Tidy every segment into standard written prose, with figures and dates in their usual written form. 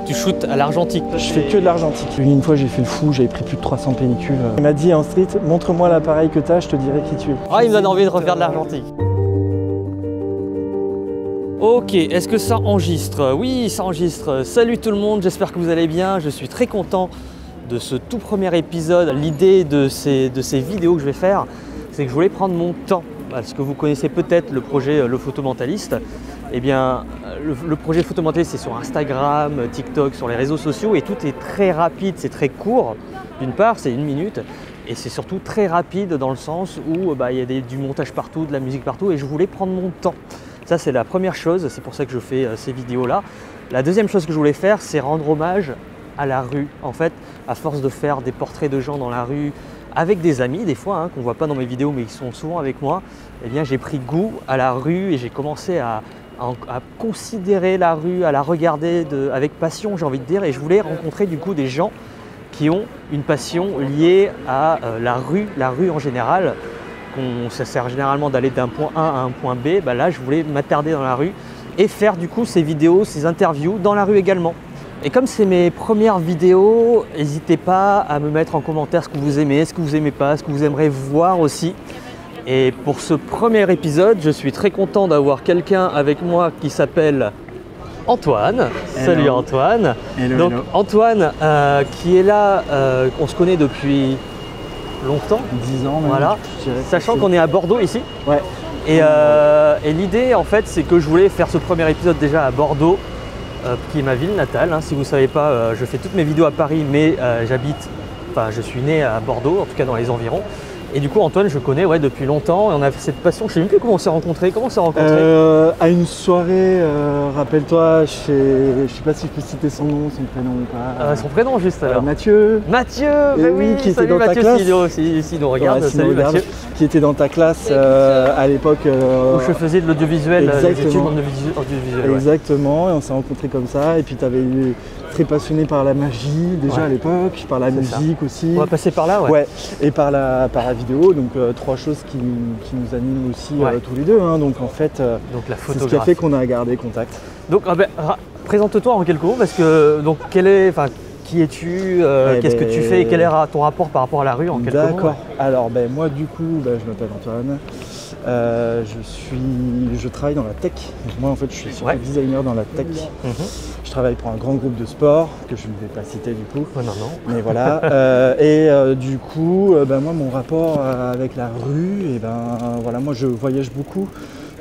tu shootes à l'argentique. Je fais que de l'argentique. Une fois j'ai fait le fou, j'avais pris plus de 300 pellicules. Il m'a dit en street, montre-moi l'appareil que t'as, je te dirai qui tu es. Ah, il me donne envie de refaire de l'argentique. Ok, est-ce que ça enregistre? Oui, ça enregistre. Salut tout le monde, j'espère que vous allez bien. Je suis très content de ce tout premier épisode. L'idée de ces vidéos que je vais faire, c'est que je voulais prendre mon temps. Parce que vous connaissez peut-être le projet Le Photomentaliste. Eh bien, le projet Photomentaliste, c'est sur Instagram, TikTok, sur les réseaux sociaux et tout est très rapide, c'est très court. D'une part, c'est 1 minute et c'est surtout très rapide dans le sens où il y a du montage partout, de la musique partout et je voulais prendre mon temps. Ça, c'est la première chose, c'est pour ça que je fais ces vidéos-là. La deuxième chose que je voulais faire, c'est rendre hommage à la rue. En fait, à force de faire des portraits de gens dans la rue, avec des amis des fois, qu'on ne voit pas dans mes vidéos mais qui sont souvent avec moi, eh bien j'ai pris goût à la rue et j'ai commencé à considérer la rue, à la regarder avec passion, j'ai envie de dire, et je voulais rencontrer du coup des gens qui ont une passion liée à la rue en général. Ça sert généralement d'aller d'un point A à un point B, là je voulais m'attarder dans la rue et faire du coup ces vidéos, ces interviews dans la rue également. Et comme c'est mes premières vidéos, n'hésitez pas à me mettre en commentaire ce que vous aimez, ce que vous n'aimez pas, ce que vous aimeriez voir aussi. Et pour ce premier épisode, je suis très content d'avoir quelqu'un avec moi qui s'appelle Antoine. Hello. Salut Antoine. Hello, Donc hello. Antoine qui est là, on se connaît depuis longtemps. 10 ans même. Voilà. Sachant qu'on est à Bordeaux ici. Ouais. Et l'idée en fait, c'est que je voulais faire ce premier épisode déjà à Bordeaux. Qui est ma ville natale. Si vous ne savez pas, je fais toutes mes vidéos à Paris, mais je suis né à Bordeaux, en tout cas dans les environs. Et du coup, Antoine, je connais depuis longtemps et on a fait cette passion. Je ne sais même plus comment on s'est rencontrés. Comment on s'est rencontrés À une soirée, rappelle-toi, je sais pas si je peux citer son nom, son prénom ou pas. Son prénom juste alors. Mathieu. Mathieu, oui, qui était salut dans ta Mathieu, classe. s'il nous regarde, Ouais, salut Mathieu. Qui était dans ta classe à l'époque. Où je faisais de l'audiovisuel, les études exactement. en audiovisuel. Exactement, et on s'est rencontrés comme ça. Et puis tu avais eu très passionné par la magie déjà à l'époque, par la musique aussi. On va passer par là, ouais. Et par la vidéo, donc 3 choses qui nous animent aussi tous les deux. Donc en fait, donc la c'est ce qui a fait qu'on a gardé contact. Donc présente-toi en quelques mots parce que donc qui es-tu, qu'est-ce que tu fais et quel est ton rapport par rapport à la rue en quelques mots? D'accord. Alors moi du coup, je m'appelle Antoine. Je travaille dans la tech. Moi en fait je suis surtout designer dans la tech. Je travaille pour un grand groupe de sport que je ne vais pas citer du coup. Non. Mais voilà. Du coup, moi mon rapport avec la rue, moi je voyage beaucoup.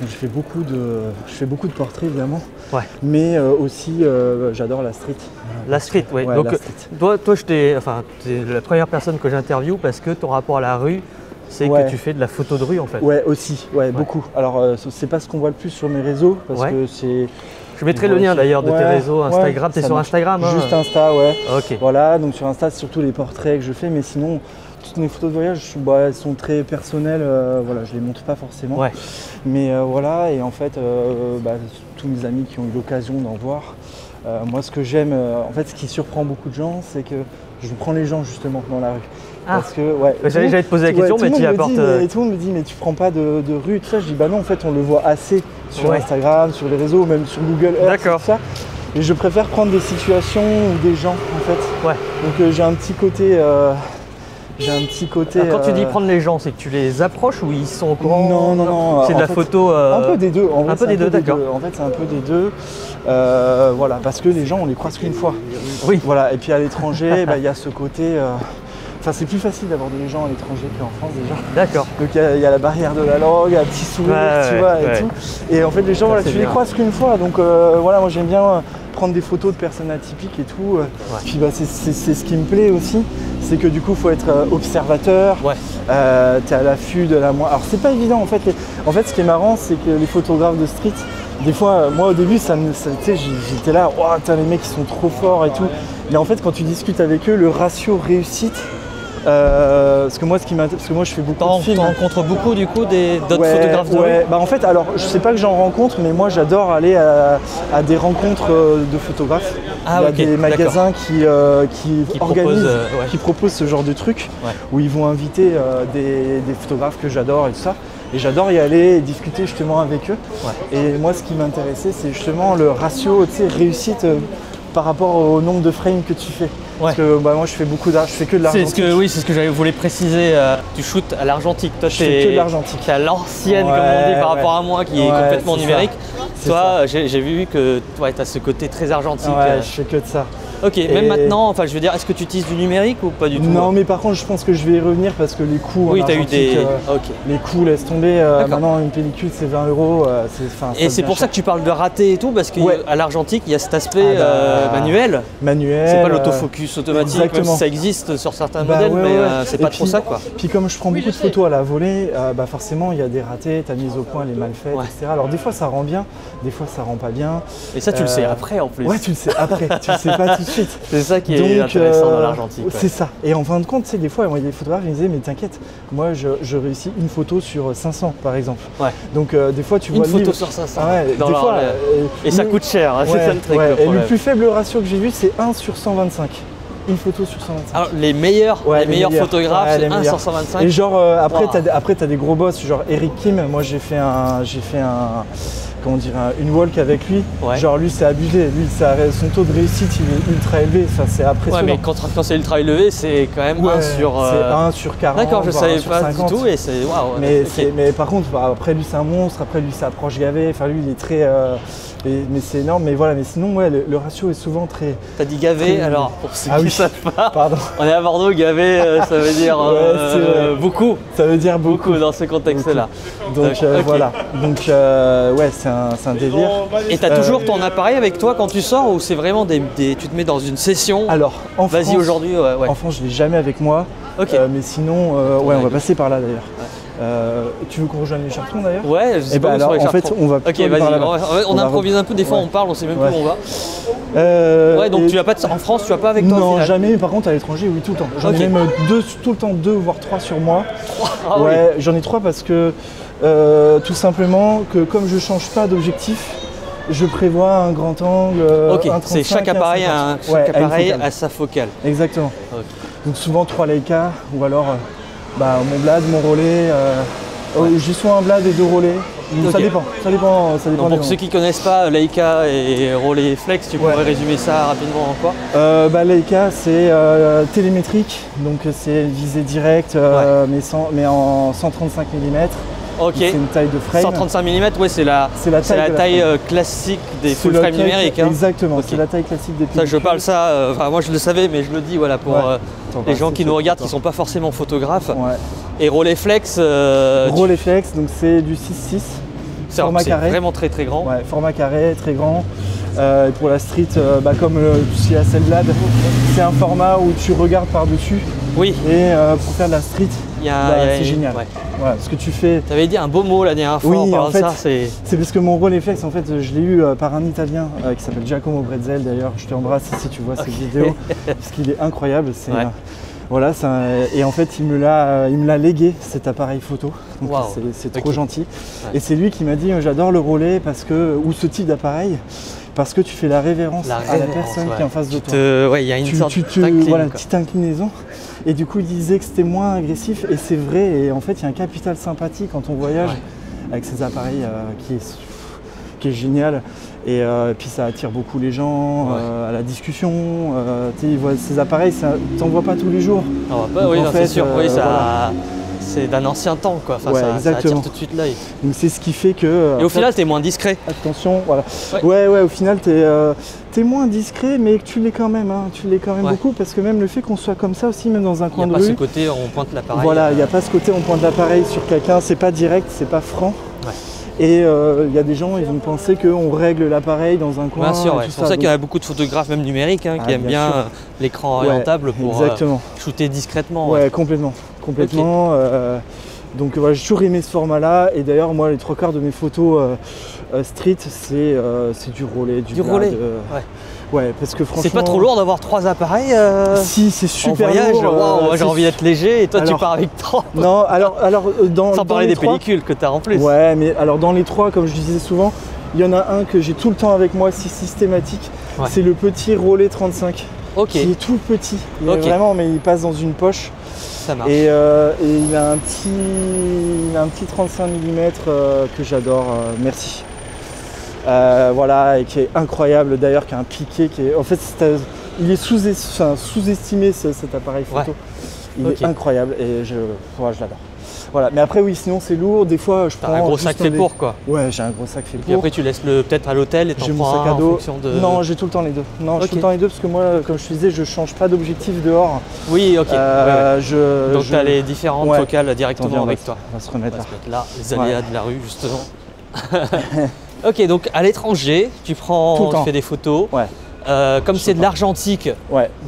Donc, je fais beaucoup de portraits évidemment. Ouais. Mais aussi j'adore la street. La street, oui. Ouais, donc street. toi tu es la première personne que j'interviewe parce que ton rapport à la rue, c'est que tu fais de la photo de rue en fait. Ouais, aussi, beaucoup. Alors c'est pas ce qu'on voit le plus sur mes réseaux parce que c'est. Je mettrai le lien d'ailleurs de tes réseaux Instagram. T'es sur Instagram Juste Insta, ouais. Ok. Voilà, donc sur Insta c'est surtout les portraits que je fais, mais sinon toutes mes photos de voyage, elles sont très personnelles. Je les montre pas forcément. Ouais. Mais voilà, et en fait, tous mes amis qui ont eu l'occasion d'en voir. Moi, ce que j'aime, en fait, ce qui surprend beaucoup de gens, c'est que je prends les gens justement dans la rue. Parce que, j'allais te poser la question, mais tu y apportes. Tout le monde me dit, mais tu prends pas de rue, tout ça. Je dis, non, en fait, on le voit assez sur Instagram, sur les réseaux, même sur Google Earth, tout ça. Et je préfère prendre des situations ou des gens, en fait. Ouais. Donc, j'ai un petit côté. Alors, quand tu dis prendre les gens, c'est que tu les approches ou ils sont au courant? Non. C'est de la photo. Un peu des deux. Un peu des deux, d'accord. En fait, c'est un peu des deux. Parce que les gens, on les croise qu'une fois. Oui. Voilà. Et puis à l'étranger, il y a ce côté. C'est plus facile d'aborder les gens à l'étranger qu'en France déjà. D'accord. Donc il y a la barrière de la langue, un petit sourire, et tout. Et en fait, les gens, tu les croises qu'une fois. Donc moi j'aime bien prendre des photos de personnes atypiques et tout. Puis c'est ce qui me plaît aussi, c'est que du coup, il faut être observateur. Ouais. Tu es à l'affût de la moindre. Alors c'est pas évident en fait. Ce qui est marrant, c'est que les photographes de street, des fois, moi au début, j'étais là, les mecs ils sont trop forts et tout. Mais en fait, quand tu discutes avec eux, le ratio réussite. Parce que moi, je fais beaucoup de films. Tu rencontres beaucoup du coup d'autres photographes de rue. En fait, alors je sais pas que j'en rencontre, mais moi j'adore aller à des rencontres de photographes. Il y a des magasins qui organisent, qui proposent ce genre de trucs où ils vont inviter des photographes que j'adore et tout ça. Et j'adore y aller et discuter justement avec eux. Et moi, ce qui m'intéressait, c'est justement le ratio réussite par rapport au nombre de frames que tu fais. Parce que moi je fais que de l'argentique. Oui, c'est ce que j'avais voulu préciser. Tu shootes à l'argentique. Toi, je fais que de l'argentique. Tu es à l'ancienne, comme on dit, par rapport à moi qui est complètement numérique. Toi, j'ai vu que tu as ce côté très argentique. Ouais, je fais que de ça. Ok, même maintenant, enfin je veux dire, est-ce que tu utilises du numérique ou pas du tout? Non, mais par contre, je pense que je vais y revenir parce que les coûts. Oui, tu as eu des. Les coûts, laisse tomber. Maintenant, une pellicule, c'est 20 €. Et c'est pour ça que tu parles de raté et tout, parce qu'à l'argentique, il y a cet aspect manuel. C'est pas l'autofocus automatique, même si ça existe sur certains modèles, mais c'est pas trop ça, quoi. Puis comme je prends beaucoup de photos à la volée, forcément, il y a des ratés, ta mise au point, elle est mal faite, etc. Alors des fois, ça rend bien, des fois, ça rend pas bien. Et ça, tu le sais après, en plus. Ouais, tu le sais après, tu le sais pas tout de suite. C'est ça qui est intéressant dans l'argentique. C'est ça. Et en fin de compte, tu sais, des fois, il y a des photographes qui me disaient, mais t'inquiète, moi, je réussis une photo sur 500, par exemple. Ouais. Donc des fois, tu vois une photo sur 500. Des fois, et ça coûte cher, c'est ça le truc. Et le plus faible ratio que j'ai vu, c'est 1 sur 125. Une photo sur 125. Alors les meilleurs photographes, c'est 1 sur 125. Et genre après t'as des gros boss, genre Eric Kim. Moi j'ai fait comment dire, une walk avec lui. Genre lui c'est abusé, lui son taux de réussite il est ultra élevé, ça c'est impressionnant. Ouais, mais quand c'est ultra élevé, c'est quand même 1 sur. C'est 1 sur 40. D'accord, je savais pas 50. Du tout et c'est waouh. Mais par contre, après lui c'est un monstre, après lui c'est approche gavé, enfin lui il est très. Mais c'est énorme, mais voilà, mais sinon le ratio est souvent très. T'as dit gavé, alors pour ceux qui ne savent pas, pardon. On est à Bordeaux, gavé ça veut dire beaucoup. Ça veut dire beaucoup dans ce contexte-là. Donc voilà, donc c'est un délire. Et t'as toujours ton appareil avec toi quand tu sors ou c'est vraiment tu te mets dans une session? Alors en France, vas-y aujourd'hui. En France je l'ai jamais avec moi, mais sinon on va passer par là d'ailleurs. Tu veux qu'on rejoigne les Chartrons d'ailleurs? Ouais, je sais pas alors, en fait, on va on improvise un peu, des fois on parle, on sait même plus où on va. Ouais, donc tu vas pas en France, tu vas pas avec toi? Non, jamais, par contre à l'étranger, oui, tout le temps. J'en ai même tout le temps 2 voire 3 sur moi. Ouais, j'en ai 3 parce que tout simplement que comme je change pas d'objectif, je prévois un grand angle. Ok, c'est chaque appareil a sa focale. Exactement. Donc souvent 3 Leica ou alors mon blad, mon relais, j'ai soit un blad et 2 relais. Ça dépend. Donc pour ceux qui ne connaissent pas Leica et relais flex, tu pourrais résumer ça rapidement en quoi? Leica c'est télémétrique, donc c'est visée directe mais en 135 mm. Ok. C'est une taille de frame. 135 mm, c'est la taille classique des full frame numériques. Exactement, c'est la taille classique des pellicules. Ça, je parle moi je le savais, mais je le dis pour les gens qui nous regardent, qui ne sont pas forcément photographes. Et Rolleiflex. Rolleiflex, donc c'est du 6.6. Format carré. Vraiment très très grand. Ouais, format carré, très grand. Et pour la street, comme si la Hasselblad, c'est un format où tu regardes par-dessus. Oui. Et pour faire de la street, c'est génial. Voilà, ce que tu fais. Tu avais dit un beau mot la dernière fois en parlant de ça. C'est parce que mon Rolleiflex, en fait, je l'ai eu par un Italien qui s'appelle Giacomo Bretzel d'ailleurs. Je t'embrasse si tu vois cette vidéo, parce qu'il est incroyable. Voilà, et en fait il me l'a légué cet appareil photo, donc c'est trop gentil. Et c'est lui qui m'a dit j'adore le relais ou ce type d'appareil parce que tu fais la révérence à la personne qui est en face de toi. Il y a une sorte de petite inclinaison. Et du coup il disait que c'était moins agressif et c'est vrai, et en fait il y a un capital sympathie quand on voyage avec ces appareils qui est génial. Et puis ça attire beaucoup les gens à la discussion. Ils voient ces appareils, t'en vois pas tous les jours. C'est sûr, c'est d'un ancien temps quoi. Ça attire tout de suite l'œil. Donc c'est ce qui fait que. Et au final, t'es moins discret. Attention, voilà. Ouais, au final, t'es moins discret, mais tu l'es quand même. Tu l'es quand même beaucoup parce que même le fait qu'on soit comme ça aussi, même dans un coin de rue. Il n'y a pas ce côté on pointe l'appareil. Voilà, il n'y a pas ce côté on pointe l'appareil sur quelqu'un. C'est pas direct, c'est pas franc. Et il y a des gens, ils vont penser qu'on règle l'appareil dans un coin. Bien sûr, c'est pour ça qu'il y a beaucoup de photographes, même numériques, qui aiment bien l'écran orientable pour shooter discrètement. Ouais, complètement. Donc j'ai toujours aimé ce format-là. Et d'ailleurs, moi, les 3/4 de mes photos street, c'est du relais, du relais. Ouais, parce que franchement. C'est pas trop lourd d'avoir 3 appareils Si, c'est super voyage, lourd. Moi j'ai envie d'être léger et toi tu pars avec 3. Non, sans parler des pellicules que tu as en plus. Ouais, mais alors dans les 3, comme je disais souvent, il y en a un que j'ai tout le temps avec moi, c'est systématique. C'est le petit relais 35. Qui est tout petit. Vraiment, mais il passe dans une poche. Ça marche. Et il a un petit 35 mm que j'adore. Merci. voilà, et qui est incroyable d'ailleurs, qui a un piqué qui est. En fait, il est sous-estimé cet appareil photo. Il est incroyable et je l'adore. Voilà, mais après oui, sinon c'est lourd. Des fois, je prends un gros sac fait pour quoi. Ouais, j'ai un gros sac fait pour. Et après, tu laisses peut-être à l'hôtel et t'en prends un en fonction de. Non, j'ai tout le temps les deux. Non, j'ai tout le temps les deux parce que moi, comme je te disais, je change pas d'objectif dehors. Oui, ok. Donc tu as les différentes focales directement avec toi. On va se remettre là. Les aléas de la rue, justement. Ok, donc à l'étranger, tu fais des photos. Ouais. Comme c'est de l'argentique,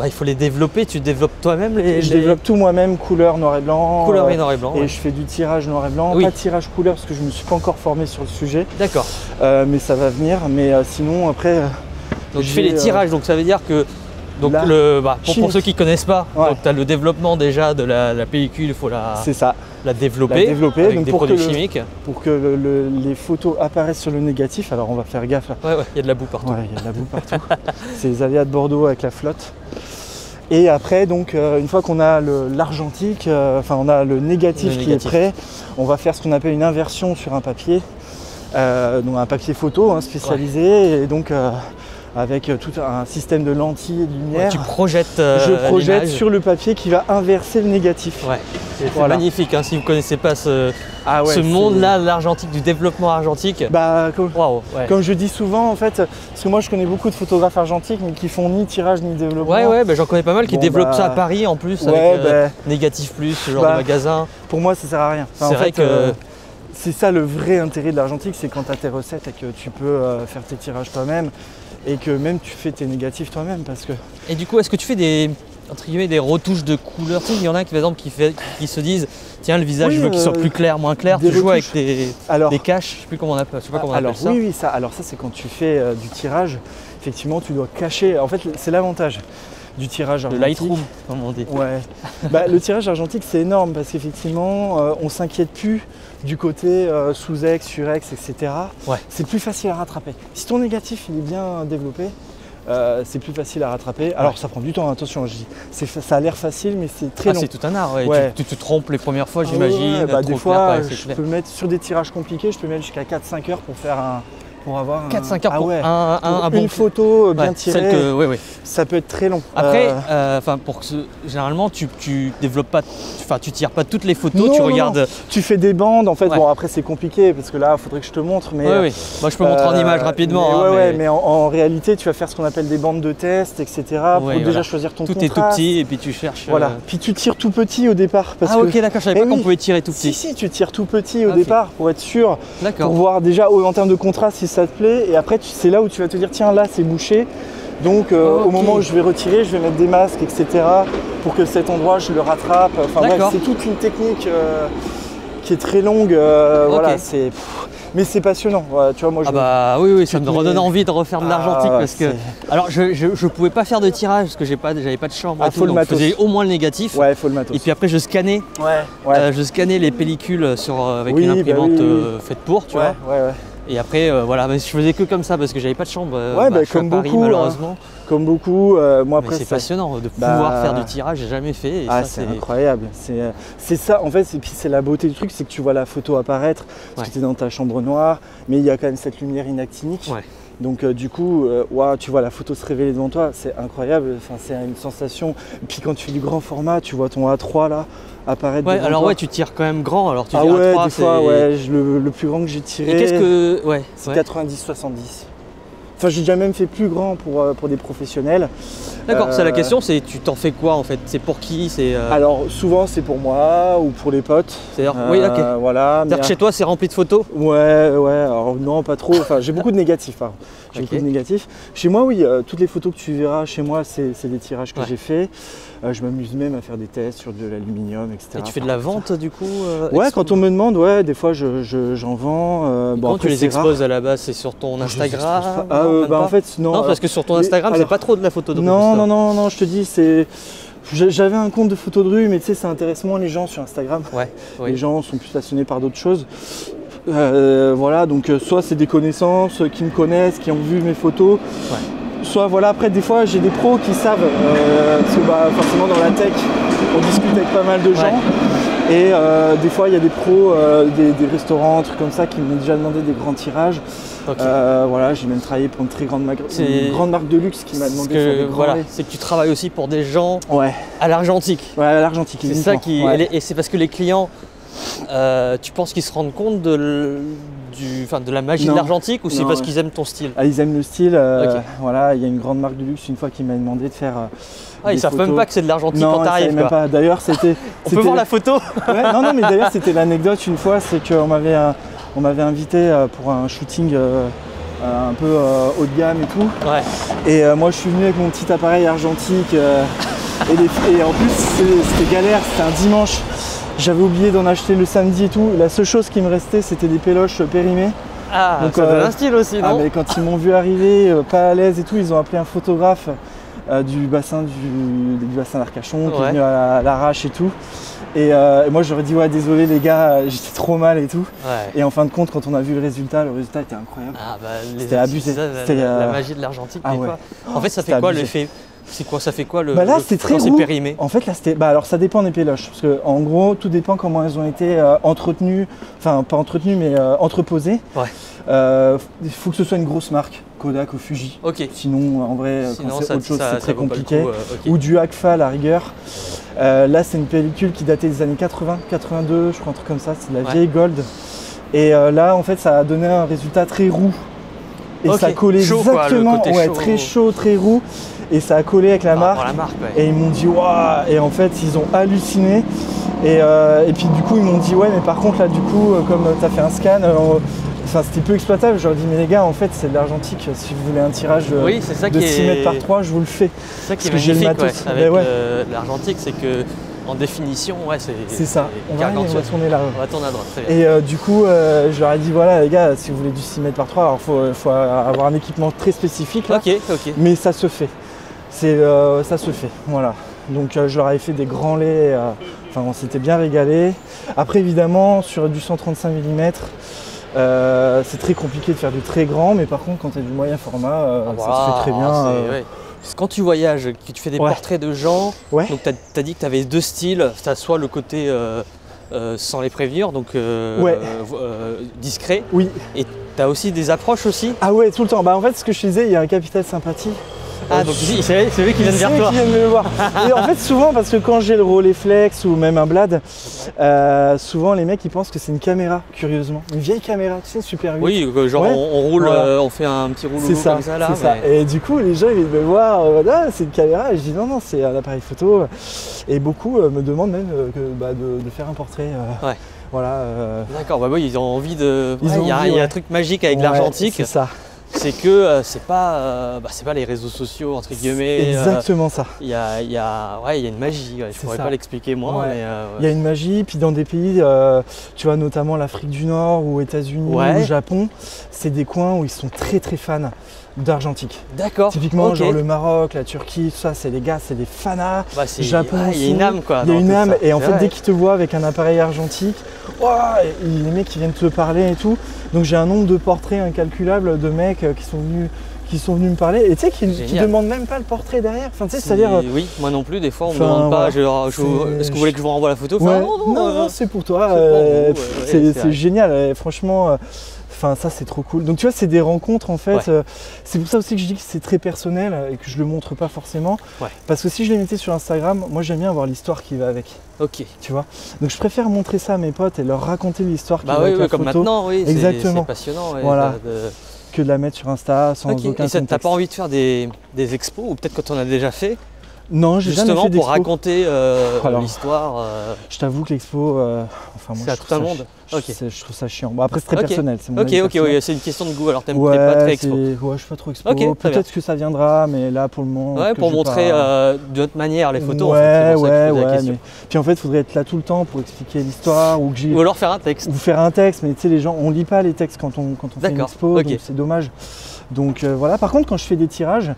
il faut les développer. Tu développes toi-même Je développe tout moi-même, couleur noir et blanc. Couleur et noir et blanc. Et je fais du tirage noir et blanc. Pas de tirage couleur parce que je ne me suis pas encore formé sur le sujet. D'accord. Mais ça va venir. Mais sinon, après. Donc je fais les tirages. Donc ça veut dire que. Donc pour ceux qui ne connaissent pas, tu as le développement déjà de la pellicule, il faut la développer avec donc des produits chimiques. Pour que les photos apparaissent sur le négatif, alors on va faire gaffe. Ouais, il y a de la boue partout. Ouais, il y a de la boue partout. C'est les aléas de Bordeaux avec la flotte. Et après, donc, une fois qu'on a l'argentique, on a le négatif qui est prêt, on va faire ce qu'on appelle une inversion sur un papier, donc un papier photo spécialisé, et donc avec tout un système de lentilles et de lumière. Tu projettes Je projette sur le papier qui va inverser le négatif. Ouais. C'est magnifique, si vous ne connaissez pas ce monde-là, l'argentique, du développement argentique. Comme je dis souvent, en fait, parce que moi je connais beaucoup de photographes argentiques mais qui font ni tirage ni développement. J'en connais pas mal qui développent ça à Paris en plus, avec Négatif Plus, ce genre de magasin. Pour moi ça sert à rien. C'est vrai que c'est ça le vrai intérêt de l'argentique, c'est quand tu as tes recettes et que tu peux faire tes tirages toi-même. Et que même tu fais tes négatifs toi-même parce que. Et du coup, est-ce que tu fais des retouches de couleurs? Tu sais, il y en a par exemple qui se disent tiens, le visage, je veux qu'il soit plus clair, moins clair. Tu joues avec des caches, je sais plus comment on appelle, ça. Oui, ça c'est quand tu fais du tirage, effectivement tu dois cacher. En fait, c'est l'avantage du tirage argentique. De Lightroom, comme on dit. Ouais. Le tirage argentique c'est énorme parce qu'effectivement on s'inquiète plus du côté sous-ex, sur-ex, etc. C'est plus facile à rattraper. Si ton négatif il est bien développé, c'est plus facile à rattraper. Alors ça prend du temps, attention, je dis. Ça a l'air facile mais c'est très long. C'est tout un art, Tu te trompes les premières fois, j'imagine. Des fois, je peux mettre sur des tirages compliqués, je peux mettre jusqu'à 4-5 heures pour avoir 4-5 heures pour un une photo bien tirée. Ça peut être très long. Après, généralement, tu développes pas, tu tires pas toutes les photos, tu regardes. Non. Tu fais des bandes, en fait. Bon, après c'est compliqué parce que là, il faudrait que je te montre. Mais moi, je peux montrer en image rapidement. Mais en réalité, tu vas faire ce qu'on appelle des bandes de test, etc. Pour déjà choisir ton contraste. Tout est tout petit et puis tu cherches. Voilà. Puis tu tires tout petit au départ. Ok, d'accord. Je savais pas qu'on pouvait tirer tout petit. Si, tu tires tout petit au départ pour être sûr. D'accord. Pour voir déjà en termes de contraste si ça te plaît. Et après, c'est là où tu vas te dire tiens, là, c'est bouché. Donc au moment où je vais retirer, je vais mettre des masques, etc. pour que cet endroit, je le rattrape. Enfin bref, c'est toute une technique qui est très longue. Voilà, mais c'est passionnant. Tu vois, moi, ça me redonne envie de refaire de l'argentique parce que. Alors je pouvais pas faire de tirage parce que j'avais pas de chambre. Donc je faisais au moins le négatif. Ouais, faut le matos. Et puis après je scannais. Je scannais les pellicules avec une imprimante faite pour, tu vois. Et après, mais je faisais que comme ça parce que j'avais pas de chambre. Je suis à Paris, malheureusement. Comme beaucoup. Moi, après, c'est passionnant de pouvoir faire du tirage, j'ai jamais fait. Et c'est incroyable. C'est ça, en fait, et puis c'est la beauté du truc, c'est que tu vois la photo apparaître, parce que tu es dans ta chambre noire, mais il y a quand même cette lumière inactinique. Donc du coup, tu vois la photo se révéler devant toi, c'est incroyable, c'est une sensation. Et puis quand tu fais du grand format, tu vois ton A3 là apparaître devant toi. Tu tires quand même grand, alors tu tires A3, des fois, le plus grand que j'ai tiré, c'est 90-70. Enfin, j'ai déjà même fait plus grand pour des professionnels. D'accord, c'est la question, c'est tu t'en fais quoi en fait? C'est pour qui? Alors souvent c'est pour moi ou pour les potes. C'est-à-dire, voilà. C'est-à-dire que chez toi c'est rempli de photos? Ouais, alors non, pas trop. Enfin, j'ai beaucoup de négatifs. Beaucoup de négatifs. Chez moi, oui, toutes les photos que tu verras chez moi, c'est des tirages que j'ai faits. Je m'amuse même à faire des tests sur de l'aluminium, etc. Et tu fais de la vente du coup? Quand on me demande, des fois j'en vends. Quand tu les exposes à la base, c'est sur ton Instagram? En fait, non. Non, parce que sur ton Instagram, c'est pas trop de la photo de rue. Non, je te dis, j'avais un compte de photos de rue, mais tu sais, ça intéresse moins les gens sur Instagram. Les gens sont plus passionnés par d'autres choses. Donc soit c'est des connaissances qui me connaissent, qui ont vu mes photos. Soit après des fois j'ai des pros qui savent, parce que forcément dans la tech on discute avec pas mal de gens. Et des fois, il y a des pros, des restaurants, trucs comme ça, qui m'ont déjà demandé des grands tirages. Okay. Voilà, j'ai même travaillé pour une très grande marque de luxe qui m'a demandé de faire des grands voilà, c'est que tu travailles aussi pour des gens ouais. à l'argentique. Ouais, à l'argentique. C'est ça qui, ouais. Et c'est parce que les clients, tu penses qu'ils se rendent compte de la magie de l'argentique, ou c'est parce qu'ils aiment ton style? Ils aiment le style. Okay. Voilà, il y a une grande marque de luxe une fois qui m'a demandé de faire. Ils savent même pas que c'est de l'argentique quand t'arrives. Même pas. D'ailleurs, c'était. On peut voir la photo. Ouais, non, mais d'ailleurs, c'était l'anecdote une fois, c'est qu'on m'avait invité pour un shooting un peu haut de gamme et tout. Ouais. Et moi, je suis venu avec mon petit appareil argentique et en plus, c'était galère. C'était un dimanche. J'avais oublié d'en acheter le samedi et tout. La seule chose qui me restait, c'était des péloches périmées. Ah, donc, ça donne un style aussi, non? Mais quand ils m'ont vu arriver, pas à l'aise et tout, ils ont appelé un photographe du bassin d'Arcachon qui est venu à l'arrache et tout. Et moi, j'aurais dit, ouais, désolé les gars, j'étais trop mal et tout. Ouais. Et en fin de compte, quand on a vu le résultat était incroyable. Ah, bah, c'était abusé. La magie de l'argentique, ouais. En fait, ça fait quoi l'effet? C'est quoi, ça fait quoi le là, c'était très roux. Périmé. En fait, là, c'était. Alors, ça dépend des péloches. Parce que, en gros, tout dépend comment elles ont été entretenues. Enfin, pas entretenues, mais entreposées. Ouais. Il faut que ce soit une grosse marque, Kodak ou Fuji. Ok. Sinon, en vrai, quand c'est autre chose, c'est très compliqué. Okay. Ou du Agfa à la rigueur. Là, c'est une pellicule qui datait des années 80, 82, je crois, un truc comme ça. C'est de la vieille Gold. Et là, en fait, ça a donné un résultat très roux. Et ça collait chaud, exactement. Quoi, chaud. Très chaud, très roux. Et ça a collé avec la marque. Et ils m'ont dit waouh. Et en fait, ils ont halluciné. Et puis du coup, ils m'ont dit ouais, mais par contre là, du coup, comme tu as fait un scan, c'était peu exploitable. Je leur ai dit mais les gars, en fait, c'est de l'argentique. Si vous voulez un tirage de 6 mètres par 3, je vous le fais. C'est ça qui est magnifique avec l'argentique, c'est que en définition, c'est ça. On va tourner là. On va tourner à droite. Très bien. Et du coup, je leur ai dit voilà les gars, si vous voulez du 6 mètres par 3, alors faut avoir un équipement très spécifique là. Ok. Mais ça se fait. Ça se fait, voilà. Donc je leur avais fait des grands laits, on s'était bien régalé. Après évidemment sur du 135 mm, c'est très compliqué de faire du très grand, mais par contre quand tu as du moyen format, ça se fait très bien. Quand tu voyages, que tu fais des portraits de gens, donc tu as dit que tu avais deux styles, tu as soit le côté sans les prévenir, donc discret, et tu as aussi des approches aussi. Ah ouais, tout le temps. Bah en fait ce que je disais, il y a un capital sympathie. Ah donc c'est lui qui vient de vers toi. Qui vient de me voir. Et en fait souvent, parce que quand j'ai le Rolleiflex ou même un Blade, souvent les mecs ils pensent que c'est une caméra, curieusement. Une vieille caméra, tu sais, super 8. Oui, genre on roule, on fait un petit rouleau comme ça là. C'est ça. Et du coup les gens ils viennent me voir, c'est une caméra, et je dis non, c'est un appareil photo. Et beaucoup me demandent même de faire un portrait. Voilà. D'accord, oui, ils ont envie de. Il y a un truc magique avec l'argentique. C'est ça. C'est que c'est pas les réseaux sociaux entre guillemets. Exactement ça. Il y a une magie. Je pourrais pas l'expliquer moi. Mais, il y a une magie. Puis dans des pays, tu vois notamment l'Afrique du Nord ou États-Unis ou le Japon, c'est des coins où ils sont très très fans d'argentique. D'accord. Typiquement genre le Maroc, la Turquie, tout ça, c'est les gars, c'est des fanas. Japon aussi. Il y a une âme quoi. Il y a une âme et en fait dès qu'ils te voient avec un appareil argentique, les mecs qui viennent te parler et tout. Donc j'ai un nombre de portraits incalculable de mecs qui sont venus me parler et tu sais qui demandent même pas le portrait derrière. Enfin tu sais, c'est-à-dire oui, moi non plus des fois on me demande pas est-ce que vous voulez que je vous renvoie la photo? Non, c'est pour toi. C'est génial, franchement. Ça c'est trop cool. Donc tu vois, c'est des rencontres en fait. C'est pour ça aussi que je dis que c'est très personnel et que je le montre pas forcément. Parce que si je les mettais sur Instagram, moi j'aime bien avoir l'histoire qui va avec. Ok. Tu vois. Donc je préfère montrer ça à mes potes et leur raconter l'histoire qui va avec la comme photo. Maintenant, exactement. C'est passionnant. Voilà. Que de la mettre sur Insta sans aucun contexte. Et t'as pas envie de faire des expos ou peut-être quand on a déjà fait? Non, j'ai jamais fait d'expo. Justement pour raconter l'histoire. Je t'avoue que l'expo, moi c'est à tout un monde. Je trouve ça chiant. Bon, après c'est très personnel. C'est une question de goût. Alors t'es pas très expo. Je suis pas trop expo. Peut-être que ça viendra, mais là pour le moment. Pour montrer d'une autre manière les photos. Puis en fait, il faudrait être là tout le temps pour expliquer l'histoire ou alors faire un texte. Ou faire un texte, mais tu sais, les gens, on lit pas les textes quand on fait une expo, donc c'est dommage. Donc voilà, par contre quand je fais des tirages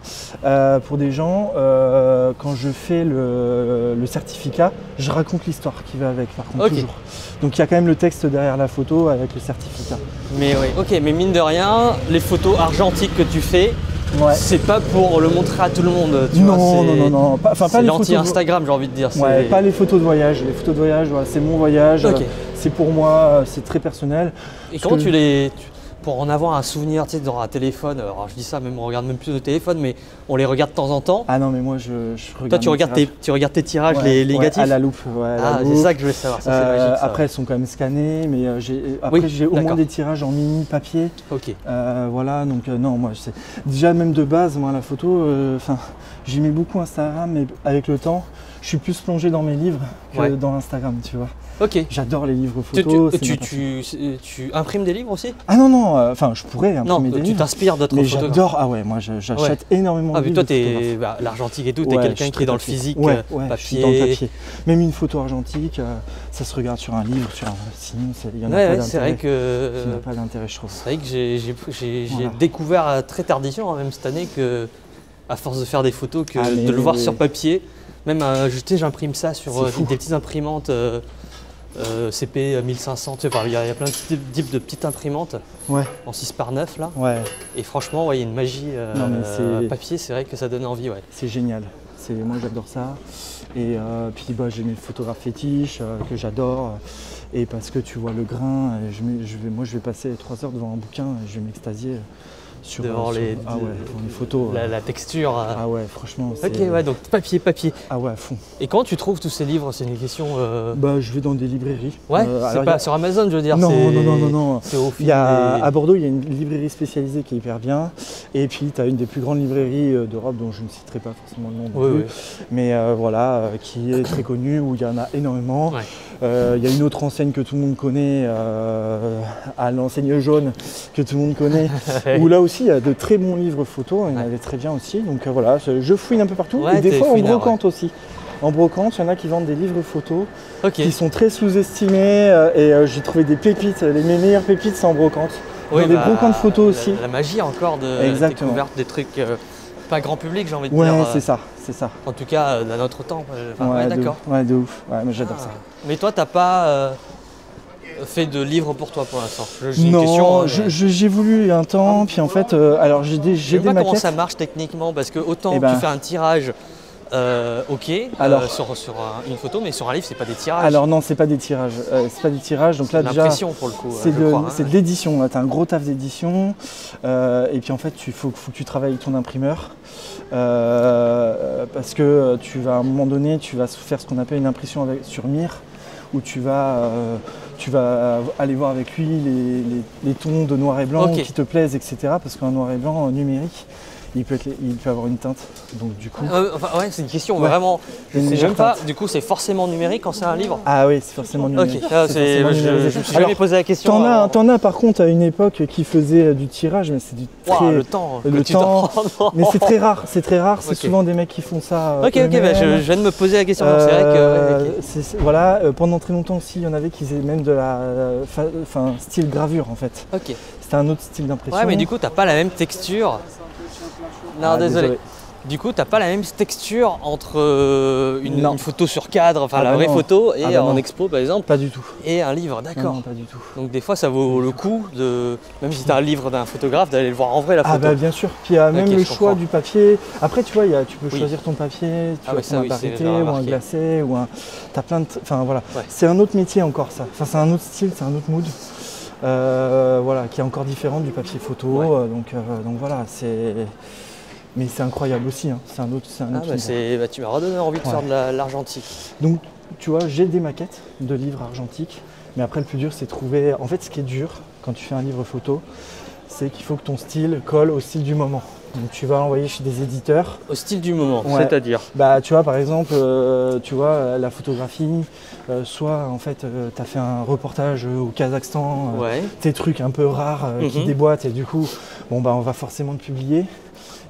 pour des gens, quand je fais le certificat, je raconte l'histoire qui va avec par contre toujours. Donc il y a quand même le texte derrière la photo avec le certificat. Mais mais mine de rien, les photos argentiques que tu fais, c'est pas pour le montrer à tout le monde. Tu vois, non. Pas les l'anti-Instagram, j'ai envie de dire. Ouais, pas les photos de voyage. Les photos de voyage, voilà, c'est mon voyage. C'est pour moi, c'est très personnel. Et comment pour en avoir un souvenir, tu sais, dans un téléphone, alors je dis ça, même on regarde même plus de téléphone, mais on les regarde de temps en temps. Ah non, mais moi je regarde. Toi, tu regardes tes tirages, les négatifs à la loupe. C'est ça que je voulais savoir. Ça, c'est magique, ça. Après, elles sont quand même scannées, mais j'ai au moins des tirages en mini papier. Ok. Voilà, donc non, moi, déjà même de base, moi, la photo, j'aimais beaucoup Instagram, mais avec le temps, je suis plus plongé dans mes livres que dans Instagram, tu vois. Ok. J'adore les livres photos. Tu imprimes des livres aussi? Ah non, je pourrais imprimer des livres. Tu t'inspires d'autres photos. Mais j'adore, moi j'achète énormément de livres. Ah, mais toi, l'argentique et tout, t'es quelqu'un qui est dans le physique, papier. Je suis dans le papier. Même une photo argentique, ça se regarde sur un livre, sinon il n'y en a pas d'intérêt. C'est vrai que il n'y a pas d'intérêt, je trouve. C'est vrai que j'ai découvert très tardivement, même cette année, que à force de faire des photos, de le voir sur papier, même j'imprime ça sur des petites imprimantes. CP 1500, tu sais, il y a plein de types de petites imprimantes en 6x9 là. Et franchement, il y a une magie papier, c'est vrai que ça donne envie. C'est génial, moi j'adore ça. Et puis j'ai mes photographes fétiches que j'adore. Et parce que tu vois le grain, moi je vais passer 3 heures devant un bouquin et je vais m'extasier. Devant les photos. La texture. Ah ouais, franchement. Ok, donc papier. À fond. Et quand tu trouves tous ces livres, c'est une question. Je vais dans des librairies. C'est pas sur Amazon, je veux dire. Non. C'est au fil à Bordeaux, il y a une librairie spécialisée qui est hyper bien. Et puis tu as une des plus grandes librairies d'Europe, dont je ne citerai pas forcément le nom non plus. Mais qui est très connue, où il y en a énormément. Il y a une autre enseigne que tout le monde connaît, à l'enseigne jaune, que tout le monde connaît, où là aussi il y a de très bons livres photos, il y en avait très bien aussi. Donc voilà, je fouine un peu partout. Et des fois en brocante aussi. En brocante, il y en a qui vendent des livres photos qui sont très sous-estimés j'ai trouvé des pépites, mes meilleures pépites c'est en brocante. Dans des brocantes photos aussi. La magie encore de découverte des trucs pas grand public, j'ai envie de dire. Ouais, c'est ça. En tout cas, dans notre temps. D'accord. De ouf. Mais j'adore ça. Mais toi, t'as pas fait de livre pour toi pour l'instant? Non, j'ai voulu un temps, puis en fait, alors j'ai des maquettes. Comment ça marche techniquement, parce que autant tu fais un tirage, sur une photo, mais sur un livre, c'est pas des tirages. Alors non, c'est pas des tirages. Donc là déjà, pour le coup. C'est de l'édition. Tu as un gros taf d'édition, et puis en fait, il faut que tu travailles avec ton imprimeur. Parce que à un moment donné, tu vas faire ce qu'on appelle une impression sur mire, où tu vas aller voir avec lui les tons de noir et blanc qui te plaisent, etc. Parce qu'un noir et blanc numérique, il peut avoir une teinte. Donc du coup. C'est une question vraiment. J'aime pas. Du coup, c'est forcément numérique quand c'est un livre. Ah oui, c'est forcément numérique. Je me suis jamais posé la question. T'en as par contre à une époque qui faisait du tirage, mais c'est du très. Le temps. Mais c'est très rare. C'est souvent des mecs qui font ça. Je viens de me poser la question. C'est vrai que. Pendant très longtemps aussi, il y en avait qui faisaient même de la style gravure en fait. C'était un autre style d'impression. Ouais, mais du coup, t'as pas la même texture. Non, désolé. Du coup, t'as pas la même texture entre une photo sur cadre, la vraie photo, et en expo par exemple. Pas du tout. Et un livre, d'accord. Non, pas du tout. Donc des fois, ça vaut le coup même si t'as un livre d'un photographe, d'aller le voir en vrai la photo. Bien sûr. Puis il y a même le choix du papier. Après, tu vois, tu peux choisir ton papier, un barreté ou un glacé ou un. T'as plein de. C'est un autre métier encore ça. C'est un autre style, c'est un autre mood. Qui est encore différent du papier photo. Donc voilà, mais c'est incroyable aussi, c'est un autre tu m'as redonné envie de faire de l'argentique. Donc tu vois, j'ai des maquettes de livres argentiques, mais après le plus dur c'est trouver. En fait, ce qui est dur quand tu fais un livre photo, c'est qu'il faut que ton style colle au style du moment. Donc tu vas envoyer chez des éditeurs. Au style du moment, c'est-à-dire tu vois par exemple, la photographie, soit en fait tu as fait un reportage au Kazakhstan, tes trucs un peu rares qui déboîtent et du coup, on va forcément te publier.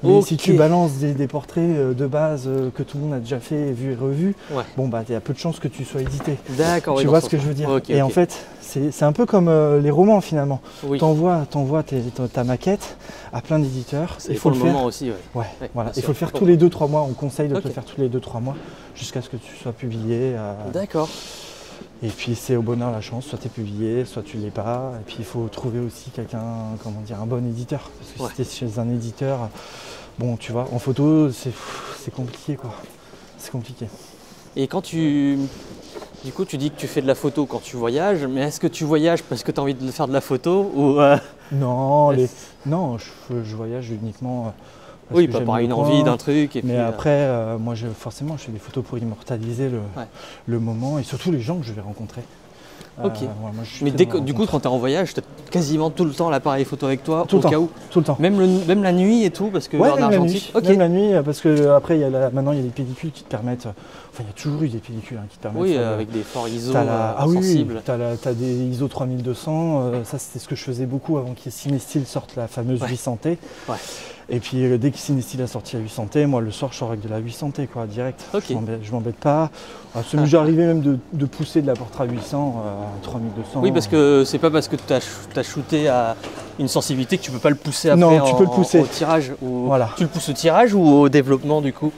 Mais si tu balances des portraits de base que tout le monde a déjà fait, vu et revu, il y a peu de chances que tu sois édité. D'accord. Tu vois ce que je veux dire. En fait, c'est un peu comme les romans finalement. T'envoies ta maquette à plein d'éditeurs. Il faut le faire. Moment aussi. Il faut le faire tous les 2-3 mois. On conseille de te le faire tous les 2-3 mois jusqu'à ce que tu sois publié. D'accord. Et puis c'est au bonheur la chance, soit tu es publié, soit tu l'es pas. Et puis il faut trouver aussi quelqu'un, comment dire, un bon éditeur. Parce que si tu es chez un éditeur, bon tu vois, en photo c'est compliqué quoi. C'est compliqué. Et quand du coup tu dis que tu fais de la photo quand tu voyages, mais est-ce que tu voyages parce que tu as envie de faire de la photo ou Non, non, je voyage uniquement oui, pas par une envie d'un truc. Mais après, moi forcément je fais des photos pour immortaliser le moment et surtout les gens que je vais rencontrer. Ok. Moi, mais du coup, quand tu es en voyage, tu as quasiment tout le temps l'appareil photo avec toi, tout au cas où. Tout le temps. Même la nuit et tout, parce que en argentique. Même la nuit, parce que après, maintenant, il y a des pellicules qui te permettent. Enfin, il y a toujours eu des pellicules qui te permettent. Oui, avec des forts ISO sensibles. Tu as des ISO 3200. Ça, c'était ce que je faisais beaucoup avant que Cinestill sorte la fameuse 800T. Ouais. Et puis dès que Cinestill a sorti la 800T, moi le soir je sors avec de la 800T quoi, direct. Okay. Je m'embête pas. J'ai arrivé même de pousser de la Portra 800 à 3200. Oui, parce que c'est pas parce que tu as shooté à une sensibilité que tu peux pas le pousser après non, tu peux le pousser. Au tirage. Voilà. Tu le pousses au tirage ou au développement du coup?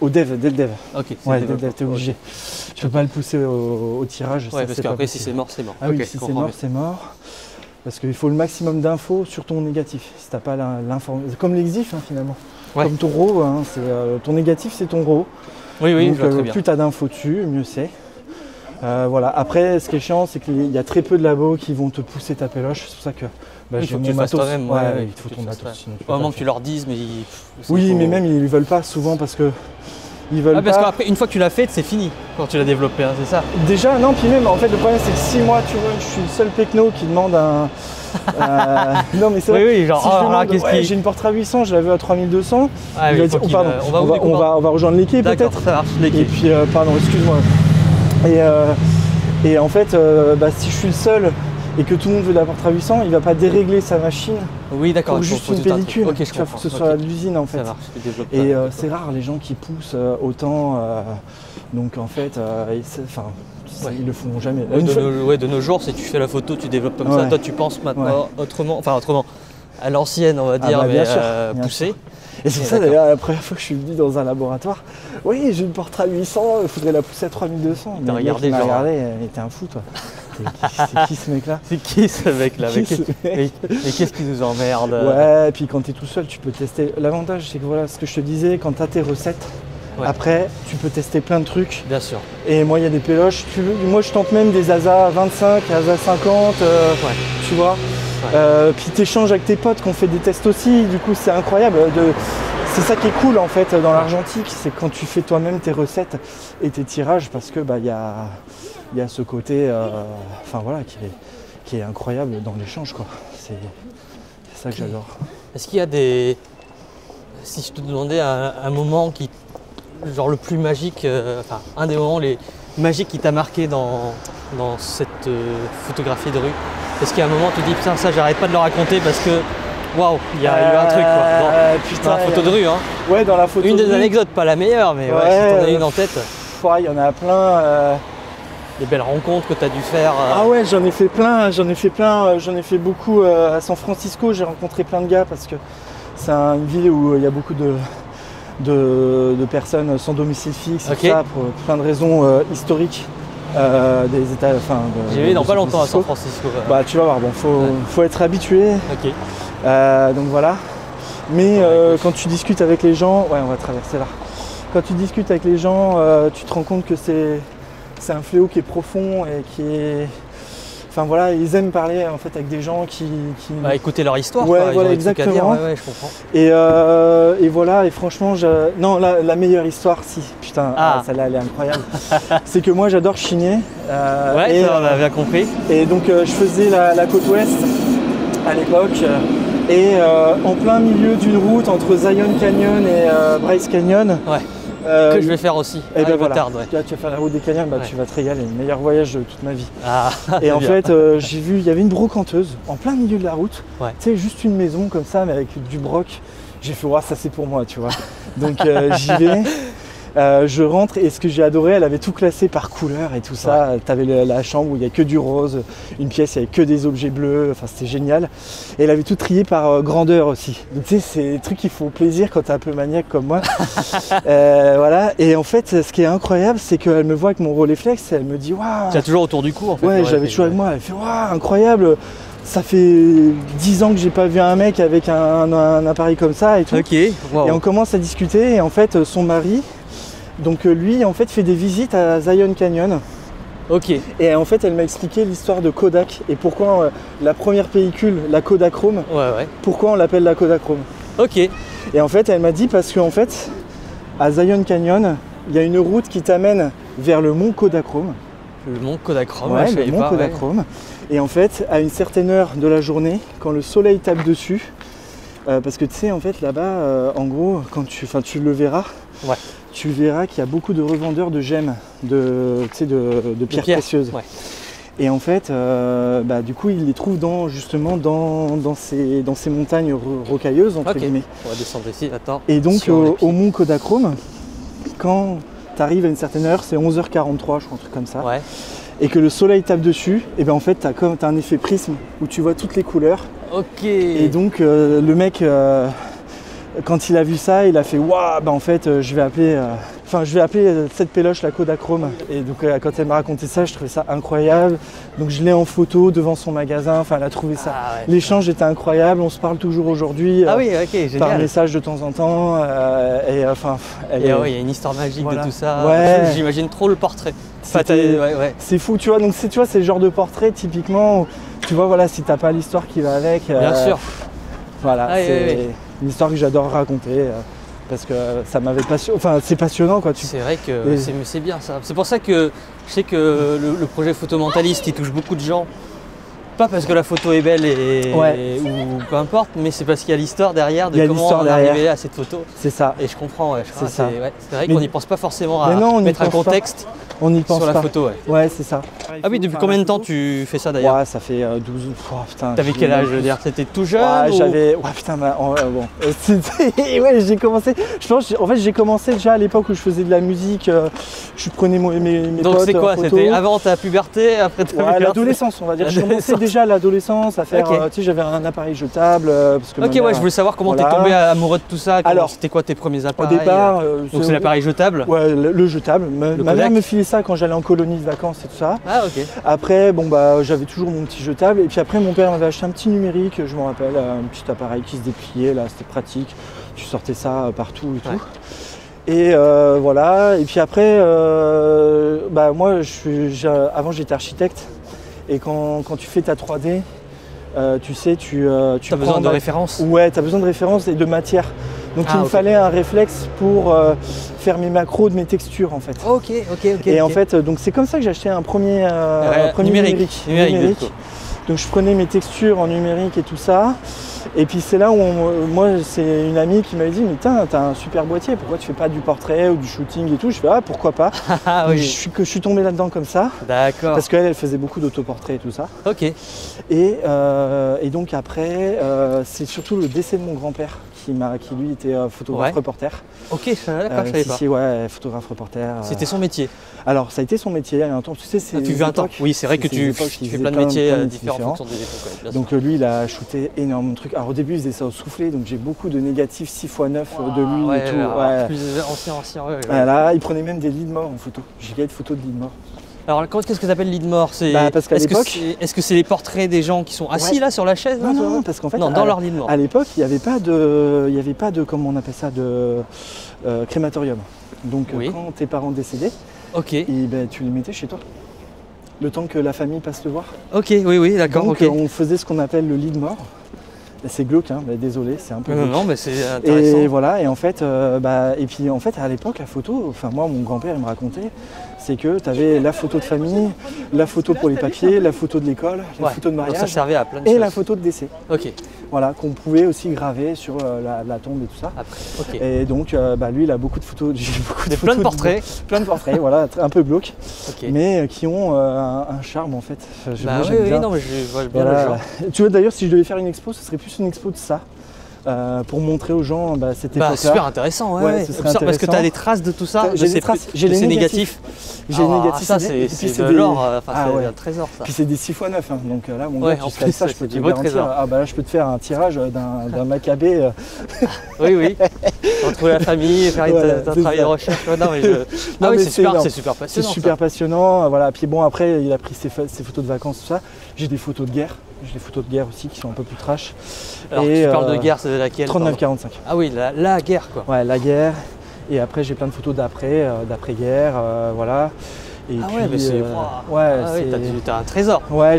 Au dev, dès le dev. Ok. Ouais, dès le dev, t'es obligé. Tu peux pas le pousser au tirage. Ouais, parce qu'après si c'est mort, c'est mort. Ah oui, si c'est mort, c'est mort. Parce qu'il faut le maximum d'infos sur ton négatif. Si t'as pas l'information, comme l'exif finalement, comme ton RAW, ton négatif c'est ton RAW. Oui, donc plus t'as d'infos dessus, mieux c'est. Voilà. Après, ce qui est chiant, c'est qu'il y a très peu de labos qui vont te pousser ta péloche. C'est pour ça que il faut que tu le fasses toi-même. Ouais, il faut ton matos. Au moment que tu leur dises, mais mais même ils veulent pas souvent parce que. Parce qu'après, une fois que tu l'as faite, c'est fini quand tu l'as développé, c'est ça? Déjà, non, puis même, en fait, le problème, c'est que si moi, tu vois, je suis le seul pecno qui demande un. Non, mais c'est vrai. Oui, genre, si j'ai une Portra 800, je la veux à 3200. Ah, oui, on va rejoindre l'équipe peut-être. Ça marche, l'équipe. Et puis, pardon, excuse-moi. Et en fait, si je suis le seul et que tout le monde veut la Portra 800, il va pas dérégler sa machine. Oui, d'accord. Pour juste une pellicule. Ok, il faut que ce soit à l'usine en fait. Ça marche, et c'est rare les gens qui poussent autant. Donc en fait, ils le font jamais. De nos jours, si tu fais la photo, tu développes comme ça. Toi, tu penses maintenant autrement, à l'ancienne, on va dire, mais poussé. Et c'est ça d'ailleurs la première fois que je suis venu dans un laboratoire. Oui, j'ai une Portra 800, il faudrait la pousser à 3200. T'as regardé, il était un fou toi. C'est qui ce mec-là? C'est qui ce mec-là? Mais qu'est-ce qui nous emmerde? Ouais, et puis quand tu es tout seul, tu peux tester. L'avantage, c'est que voilà, ce que je te disais, quand tu as tes recettes, après, tu peux tester plein de trucs. Bien sûr. Et moi, il y a des péloches. Moi, je tente même des ASA 25, ASA 50, tu vois. Puis tu échanges avec tes potes qui ont fait des tests aussi. Du coup, c'est incroyable. C'est ça qui est cool en fait dans l'argentique, c'est quand tu fais toi-même tes recettes et tes tirages, parce que il y a ce côté qui est incroyable dans l'échange quoi. C'est ça que j'adore. Est-ce qu'il y a des. Si je te demandais un moment qui. Genre le plus magique, un des moments les magiques qui t'a marqué dans cette photographie de rue, est-ce qu'il y a un moment où tu te dis putain ça j'arrête pas de le raconter parce que waouh, il y a eu un truc quoi. Dans la photo de rue hein. Ouais, dans la photo une de des rue. Anecdotes, pas la meilleure, mais si t'en as une en tête. Il y en a plein. Des belles rencontres que tu as dû faire. Ah ouais, j'en ai fait plein, j'en ai fait beaucoup à San Francisco, j'ai rencontré plein de gars parce que c'est une ville où il y a beaucoup de personnes sans domicile fixe, tout ça, pour plein de raisons historiques. Des États. J'ai vu dans pas longtemps à San Francisco. Tu vas voir, faut être habitué. Ok. Donc voilà. Mais quand tu discutes avec les gens, on va traverser là. Quand tu discutes avec les gens, tu te rends compte que c'est un fléau qui est profond et qui est. Enfin voilà, ils aiment parler en fait avec des gens qui... écouter leur histoire. Ouais, quoi. Voilà, exactement. Ouais, je comprends. Et voilà, et franchement, non, la meilleure histoire, si, putain, celle-là, elle est incroyable. C'est que moi, j'adore chiner. On a bien compris. Et donc, je faisais la côte ouest à l'époque. Et en plein milieu d'une route entre Zion Canyon et Bryce Canyon. Ouais. Que je vais faire aussi. Et voilà. Tu vas faire la route des canyons, tu vas te régaler. Le meilleur voyage de toute ma vie. Et en fait, j'ai vu, il y avait une brocanteuse en plein milieu de la route. Tu sais, juste une maison comme ça, mais avec du broc. J'ai fait, ça c'est pour moi, tu vois. Donc j'y vais. Je rentre et ce que j'ai adoré, elle avait tout classé par couleur et tout ça. Tu avais la chambre où il n'y a que du rose, une pièce, il n'y avait que des objets bleus, enfin c'était génial. Et elle avait tout trié par grandeur aussi. Donc tu sais, c'est des trucs qui font plaisir quand tu es un peu maniaque comme moi. Voilà. Et en fait, ce qui est incroyable, c'est qu'elle me voit avec mon Rolleiflex et elle me dit waouh. Tu as toujours autour du cou en fait. Ouais, j'avais toujours avec moi. Elle fait waouh, incroyable. Ça fait 10 ans que j'ai pas vu un mec avec un appareil comme ça et tout. Ok. Wow. Et on commence à discuter et en fait son mari, donc lui en fait fait des visites à Zion Canyon. Ok. Et en fait elle m'a expliqué l'histoire de Kodak et pourquoi la première pellicule, la Kodachrome, pourquoi on l'appelle la Kodachrome. Ok. Et en fait elle m'a dit parce qu'en fait à Zion Canyon, il y a une route qui t'amène vers le mont Kodachrome. Le mont Kodachrome, ouais, le mont Kodachrome. Et en fait, à une certaine heure de la journée, quand le soleil tape dessus, parce que tu sais, en fait, là-bas, en gros, quand tu le verras, tu verras qu'il y a beaucoup de revendeurs de gemmes, de pierres précieuses. Ouais. Et en fait, du coup, ils les trouvent justement dans ces montagnes rocailleuses, entre guillemets. On va descendre ici, attends. Et donc, au mont Kodachrome, quand tu arrives à une certaine heure, c'est 11h43, je crois, un truc comme ça. Ouais. Et que le soleil tape dessus, et bien en fait t'as un effet prisme où tu vois toutes les couleurs. Ok. Et donc le mec, quand il a vu ça, il a fait waouh, en fait je vais appeler cette péloche la Kodachrome. Et donc quand elle m'a raconté ça, je trouvais ça incroyable. Donc je l'ai en photo devant son magasin, enfin elle a trouvé ça. Ah ouais. L'échange était incroyable, on se parle toujours aujourd'hui. Ah oui, ok, génial. Par message de temps en temps. Il y a une histoire magique de tout ça. Ouais. J'imagine trop le portrait. C'est fou, tu vois, donc c'est le genre de portrait typiquement où, tu vois, voilà, si t'as pas l'histoire qui va avec. Bien sûr. Voilà, c'est une histoire que j'adore raconter. Parce que ça m'avait passionné, enfin c'est passionnant quoi. C'est vrai que c'est bien ça. C'est pour ça que je sais que le projet Photomentaliste il touche beaucoup de gens. Pas parce que la photo est belle ou peu importe, mais c'est parce qu'il y a l'histoire derrière de comment on est arrivé à cette photo. C'est ça. Et je comprends, c'est vrai qu'on n'y pense pas forcément à mettre un contexte. On y pense sur la photo, ouais, c'est ça. Ah oui, depuis combien de temps tu fais ça d'ailleurs? Ouais, ça fait 12 ans. Oh, putain. T'avais quel âge? C'était tout jeune? Ouais, j'avais. Ouais, putain, bon. Ouais, j'ai commencé. Je pense, en fait, j'ai commencé déjà à l'époque où je faisais de la musique. Je prenais mes Donc potes. c'est quoi? C'était avant ta puberté, après ta puberté? L'adolescence, on va dire. Je commençais déjà à l'adolescence à faire. Tu sais, j'avais un appareil jetable. Parce que je voulais savoir comment t'es tombé amoureux de tout ça. Alors, c'était quoi tes premiers appareils? Au départ. Donc c'est l'appareil jetable? Ouais, le jetable. Ma mère me filait ça quand j'allais en colonie de vacances et tout ça. Ah ok. Après j'avais toujours mon petit jetable et puis après mon père m'avait acheté un petit numérique, je me rappelle, un petit appareil qui se dépliait là, c'était pratique, tu sortais ça partout et tout. Et voilà, et puis après moi avant j'étais architecte et quand tu fais ta 3D, tu sais, tu as besoin de références. Ouais, tu as besoin de références et de matière. Donc il me fallait un réflexe pour faire mes macros de mes textures en fait. Ok. Et en fait, donc c'est comme ça que j'ai acheté un premier numérique. Donc je prenais mes textures en numérique et tout ça. Et puis c'est là où moi c'est une amie qui m'avait dit mais t'as un super boîtier, pourquoi tu fais pas du portrait ou du shooting et tout? Je fais pourquoi pas. Je suis tombé là-dedans comme ça. D'accord. Parce qu'elle faisait beaucoup d'autoportraits et tout ça. Ok. Et donc après c'est surtout le décès de mon grand-père qui lui était photographe reporter. Ok, d'accord, je savais pas. Ouais, photographe reporter. C'était son métier. Alors ça a été son métier il y a un temps. Tu sais, c'est depuis 20 ans. Oui, c'est vrai que tu fais plein de métiers différents en fonction des époques. Donc lui, il a shooté énormément de trucs. Alors au début, il faisait ça au soufflé, donc j'ai beaucoup de négatifs 6x9 de lui et tout. Plus ancien. Voilà, il prenait même des leads morts en photo. J'ai gagné de photos de leads morts. Alors qu'est-ce que tu appelles lead mort? Parce qu'à l'époque, est-ce que c'est les portraits des gens qui sont assis là sur la chaise? Non, parce qu'en fait, dans leur lead mort. À l'époque, il n'y avait pas de comment on appelle ça, de crématorium. Donc quand tes parents décédaient, tu les mettais chez toi. Le temps que la famille passe te voir. Ok, oui, d'accord. Donc on faisait ce qu'on appelle le lead mort. C'est glauque, hein, désolé, c'est un peu glauque. Non, mais c'est intéressant. Et voilà, et en fait, et puis en fait, à l'époque, la photo, enfin moi, mon grand-père, il me racontait, c'est que tu avais la photo de famille, la photo pour les papiers, la photo de l'école, la photo de mariage, donc ça servait à plein de choses. La photo de décès. Ok. Voilà, qu'on pouvait aussi graver sur la tombe et tout ça. Après, et donc, lui, il a beaucoup de photos. Plein de portraits. Plein de portraits, voilà, un peu glauques, mais qui ont un charme en fait. Oui, non, mais je vois bien le genre. Tu vois, d'ailleurs, si je devais faire une expo, ce serait plus une expo de ça. pour montrer aux gens cette époque-là. Super intéressant, ouais. Parce que tu as des traces de tout ça, j'ai des traces, j'ai les négatifs. J'ai les négatifs, ça c'est de l'or, c'est un trésor ça. Puis c'est des 6 x 9, donc là mon gars, tu sais ça, je peux te garantir. Ah bah là je peux te faire un tirage d'un Maccabée. Oui, retrouver la famille, faire un travail de recherche. Non mais c'est super passionnant. C'est super passionnant, voilà. Puis bon après il a pris ses photos de vacances, tout ça. J'ai des photos de guerre. J'ai des photos de guerre aussi qui sont un peu plus trash. Alors tu parles de guerre, c'est de laquelle? 39-45. Ah oui, la guerre quoi. Ouais, la guerre. Et après j'ai plein de photos d'après-guerre, voilà. Et ah puis, ouais, mais c'est... t'as un trésor. Ouais,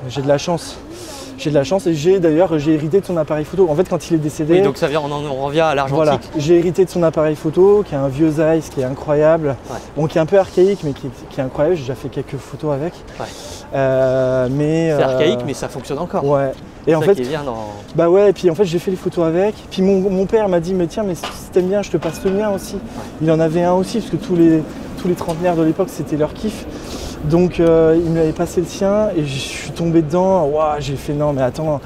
j'ai de la chance. J'ai de la chance et j'ai hérité de son appareil photo. En fait, quand il est décédé... Oui, donc ça vient, on revient à l'argentique. Voilà, j'ai hérité de son appareil photo, qui est un vieux Zeiss, qui est incroyable. Ouais. Bon, qui est un peu archaïque, mais qui est incroyable. J'ai déjà fait quelques photos avec. Ouais. C'est archaïque, mais ça fonctionne encore. Ouais. Et en fait, bah ouais, et puis en fait j'ai fait les photos avec. Puis mon père m'a dit mais tiens, mais si t'aimes bien, je te passe le mien aussi. Ouais. Il en avait un aussi parce que tous les trentenaires de l'époque c'était leur kiff. Donc il m'avait passé le sien et je suis tombé dedans. Waouh, j'ai fait non mais attends.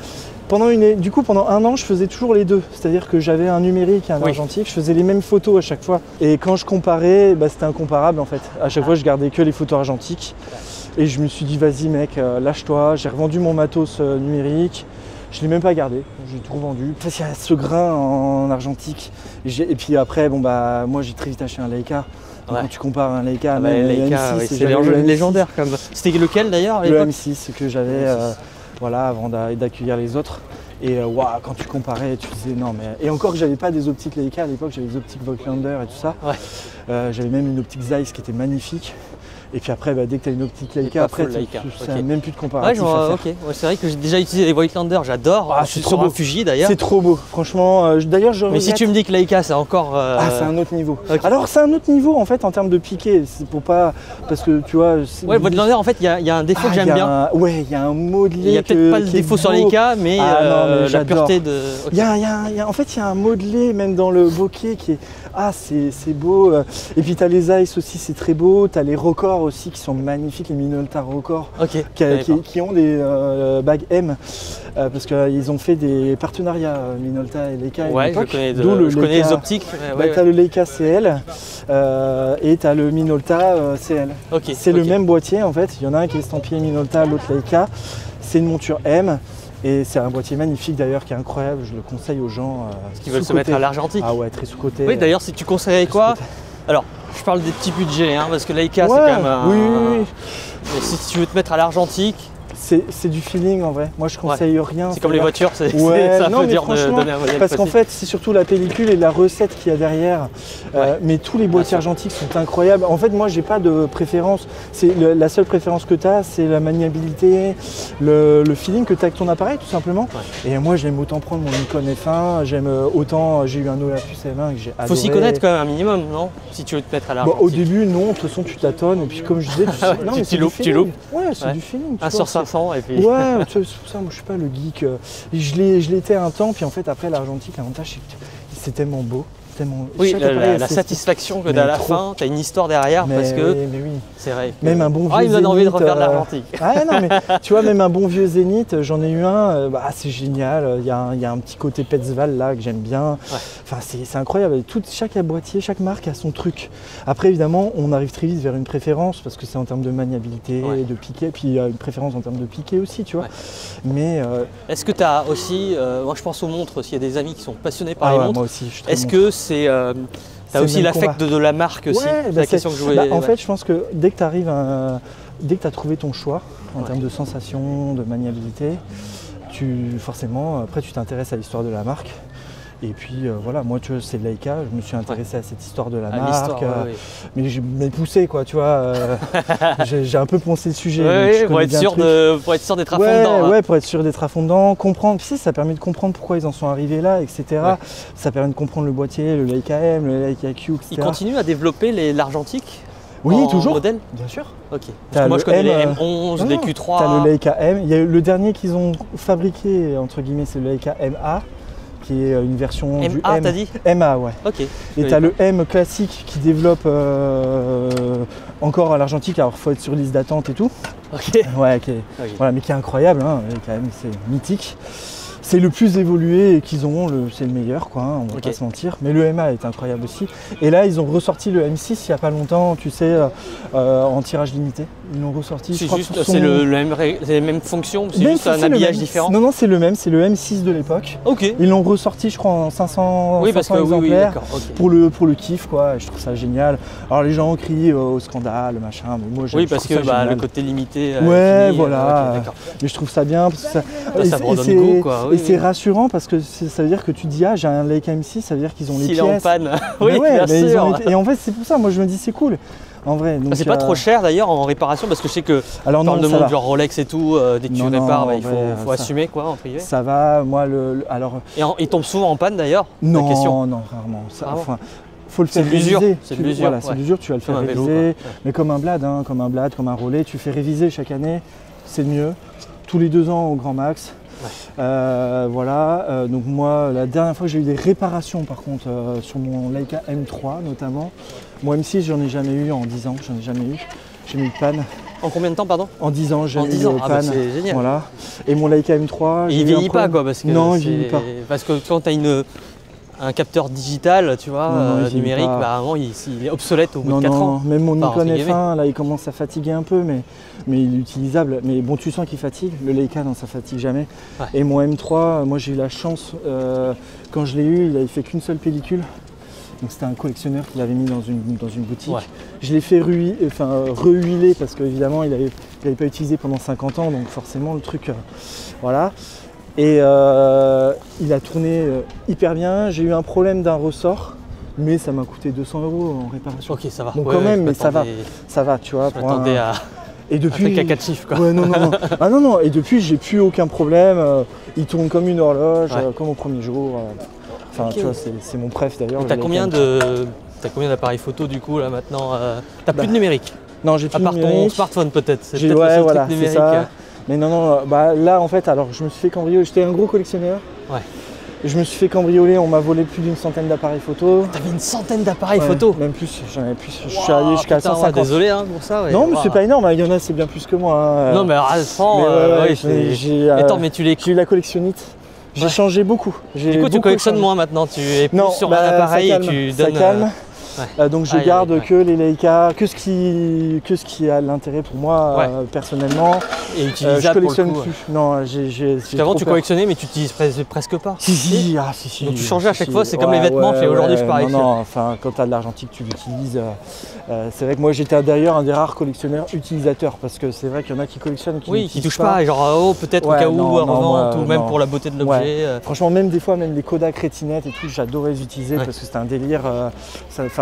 Pendant un an, je faisais toujours les deux. C'est-à-dire que j'avais un numérique et un argentique. Je faisais les mêmes photos à chaque fois. Et quand je comparais, c'était incomparable en fait. À chaque fois, je gardais que les photos argentiques. Et je me suis dit, vas-y mec, lâche-toi. J'ai revendu mon matos numérique. Je ne l'ai même pas gardé. J'ai tout revendu. En fait, il y a ce grain en argentique. Et puis après, moi j'ai très vite acheté un Leica. Quand tu compares un Leica, même Leica, M6, c'est légendaire comme. C'était lequel d'ailleurs? Le M6 que j'avais avant d'accueillir les autres. Et quand tu comparais, tu disais non mais. Et encore que j'avais pas des optiques Leica à l'époque, j'avais des optiques Voigtlander et tout ça. Ouais. J'avais même une optique Zeiss qui était magnifique. Et puis après, dès que tu as une optique Leica, après, ça n'a même plus de comparatif à faire. Ouais, c'est vrai que j'ai déjà utilisé les Voigtlander, j'adore. C'est trop beau. Fuji d'ailleurs. C'est trop beau, franchement. D'ailleurs, je regrette. Mais si tu me dis que Leica, c'est encore. C'est un autre niveau. Okay. Alors, c'est un autre niveau en fait en termes de piqué. C'est pour pas. Parce que tu vois. Ouais, le Voigtlander, en fait, il y a un défaut que j'aime bien. Ouais, il y a un modelé. Il n'y a peut-être pas le défaut sur Leica, mais la pureté de. En fait, il y a un modelé même dans le bokeh qui est. Ah, c'est beau. Et puis, tu as les Zeiss aussi, c'est très beau. Tu as les Rokkor aussi qui sont magnifiques, les Minolta Rokkor, qui ont des bagues M. Parce qu'ils ont fait des partenariats, Minolta et Leica. Ouais, je connais les optiques. Tu as le Leica CL et tu as le Minolta CL. C'est le même boîtier en fait. Il y en a un qui est estampillé Minolta, l'autre Leica. C'est une monture M. Et c'est un boîtier magnifique d'ailleurs qui est incroyable, je le conseille aux gens. Parce qu'ils veulent se mettre à l'argentique. Ah ouais, très sous-côté. Oui, d'ailleurs, si tu conseillerais quoi? Alors, je parle des petits budgets, parce que Leica, c'est quand même Oui. Mais si tu veux te mettre à l'argentique. C'est du feeling en vrai. Moi je conseille rien. C'est comme les voitures, ça veut dire de donner un modèle. Parce qu'en fait c'est surtout la pellicule et la recette qu'il y a derrière. Mais tous les boîtiers argentiques sont incroyables. En fait moi j'ai pas de préférence. La seule préférence que tu as c'est la maniabilité, le feeling que tu as avec ton appareil tout simplement. Ouais. Et moi j'aime autant prendre mon Nikon F1, j'aime autant, j'ai eu un Olympus M1 que j'ai adoré. Faut s'y connaître quand même un minimum, non? Si tu veux te mettre à l'argentique. Au début non, de toute façon tu tâtonnes et puis comme je disais, tu loupes. Ouais, c'est du feeling. 1 sur 500 et puis. Ouais, c'est pour ça, moi je suis pas le geek. Je l'étais un temps, puis en fait après l'argentique, l'avantage c'est tellement beau. Oui, la satisfaction que tu as à la fin, tu as une histoire derrière parce que c'est vrai. Même un bon vieux il me donne envie de refaire de l'argentique. Non, mais tu vois, même un bon vieux Zénith, j'en ai eu un, c'est génial. Il y a un petit côté Petzval là que j'aime bien. Ouais. Enfin, c'est incroyable. Chaque boîtier, chaque marque a son truc. Après, évidemment, on arrive très vite vers une préférence parce que c'est en termes de maniabilité, de piqué, puis il y a une préférence en termes de piqué aussi, tu vois. Ouais. Mais est-ce que tu as aussi, moi je pense aux montres, s'il y a des amis qui sont passionnés par les montres, moi aussi, est-ce que tu as aussi l'affect de la marque aussi? C'est la question que je voulais. En fait, je pense que dès que tu as trouvé ton choix en termes de sensation, de maniabilité, forcément, après tu t'intéresses à l'histoire de la marque. Et puis voilà, moi tu vois, c'est Leica, je me suis intéressé à cette histoire de la marque, mais je m'ai poussé quoi, tu vois, j'ai un peu poncé le sujet. Pour être sûr d'être à fond dedans. Ouais, pour être sûr d'être à fond dedans, comprendre, ça permet de comprendre pourquoi ils en sont arrivés là, etc. Ouais. Ça permet de comprendre le boîtier, le Leica M, le Leica Q, etc. Ils continuent à développer l'argentique? Oui, toujours. Modèle? Bien sûr. Ok. Parce que moi je connais les M11, les Q3. T'as le Leica M, il y a le dernier qu'ils ont fabriqué, entre guillemets, c'est le Leica MA. Qui est une version du M. t'as dit? MA, ouais. Ok. Et tu as le M classique qui développe encore à l'argentique, alors il faut être sur liste d'attente et tout. Ok. Ouais, Voilà, mais qui est incroyable, quand même, c'est mythique. C'est le plus évolué qu'ils ont, c'est le meilleur, quoi, hein, on va pas se mentir. Mais le MA est incroyable aussi. Et là, ils ont ressorti le M6 il n'y a pas longtemps, tu sais, en tirage limité. Ils l'ont ressorti. C'est juste, c'est les mêmes fonctions, c'est juste un habillage différent. Non, c'est le même, c'est le M6 de l'époque. Ok. Ils l'ont ressorti, je crois, en 500, oui, 500 exemplaires pour le kiff, quoi. Je trouve ça génial. Alors les gens crient au scandale, machin, mais moi oui, parce que le côté limité. Ouais, voilà. Mais je trouve ça bien. Parce que ça me redonne goût, quoi. Et c'est rassurant parce que ça veut dire que tu te dis, ah, j'ai un Leica M6, ça veut dire qu'ils ont les pièces. S'il est en panne. Oui, ouais, bien sûr. Et en fait, c'est pour ça, moi je me dis, c'est cool. En vrai. C'est pas trop cher d'ailleurs en réparation parce que je sais que alors non, parle de monde genre Rolex et tout, dès que tu répares, il faut assumer quoi en privé. Ça va, moi alors. Et il tombe souvent en panne d'ailleurs. Non, non, rarement. Enfin, faut le faire réviser. C'est de l'usure. Voilà, c'est de l'usure, tu vas le faire réviser. Mais comme un blad, comme un relais, tu fais réviser chaque année, c'est mieux. Tous les 2 ans au grand max. Voilà, donc moi la dernière fois que j'ai eu des réparations par contre sur mon Leica M3 notamment, mon M6 j'en ai jamais eu en 10 ans, j'ai eu de panne. En combien de temps pardon? En 10 ans j'ai eu de panne. Bah c'est génial. Voilà. Et mon Leica M3, il vieillit pas quoi parce que non, il vieillit pas. Parce que quand tu as un capteur digital, tu vois, numérique, avant il est obsolète au bout de 4 ans. Même mon Nikon F1, là il commence à fatiguer un peu, mais il est utilisable. Mais bon, tu sens qu'il fatigue, le Leica, non, ça fatigue jamais. Ouais. Et mon M3, moi j'ai eu la chance, quand je l'ai eu, il avait fait qu'une seule pellicule. Donc c'était un collectionneur qui l'avait mis dans une boutique. Ouais. Je l'ai fait rehuiler parce qu'évidemment il n'avait pas utilisé pendant 50 ans, donc forcément le truc, voilà. Et il a tourné hyper bien. J'ai eu un problème d'un ressort, mais ça m'a coûté 200 € en réparation. Ok, ça va. Donc quand même, mais ça va, tu vois. Je m'attendais à et depuis, un truc à 4 chiffres quoi. Ouais, non. Ah non, et depuis j'ai plus aucun problème. Il tourne comme une horloge, comme au premier jour. Enfin, tu vois, c'est mon préf d'ailleurs. T'as combien d'appareils photo du coup là maintenant? T'as plus de numérique? Non, j'ai plus de numérique. À part ton smartphone peut-être. C'est peut-être le seul truc numérique. Ça. Mais non, là en fait, alors je me suis fait cambrioler, j'étais un gros collectionneur. Ouais. Je me suis fait cambrioler, on m'a volé plus d'une centaine d'appareils photo. T'avais une centaine d'appareils photo? Même plus, j'en avais plus. Je suis allé jusqu'à 150. Désolé hein, pour ça. Ouais. Non, mais c'est pas énorme, il y en a, c'est bien plus que moi. Hein. Non, mais à 100, attends, mais tu les. J'ai eu la collectionnite. J'ai changé beaucoup. Du coup, tu collectionnes moins maintenant, tu es plus sur un appareil et tu donnes. Ça calme. Donc je garde que les Leica, que ce qui a l'intérêt pour moi personnellement. Et utilisable je collectionne pour le coup, plus. Non, avant tu collectionnais mais tu n'utilises presque pas. Si. Donc tu changeais à chaque fois, c'est comme les vêtements, aujourd'hui je pareil. Non, enfin quand tu as de l'argentique tu l'utilises. C'est vrai que moi j'étais d'ailleurs un des rares collectionneurs utilisateurs parce que c'est vrai qu'il y en a qui collectionnent qui touchent pas, genre peut-être au cas où revente ou même pour la beauté de l'objet. Franchement même des fois même les Kodak rétinettes et tout, j'adorais les utiliser parce que c'était un délire.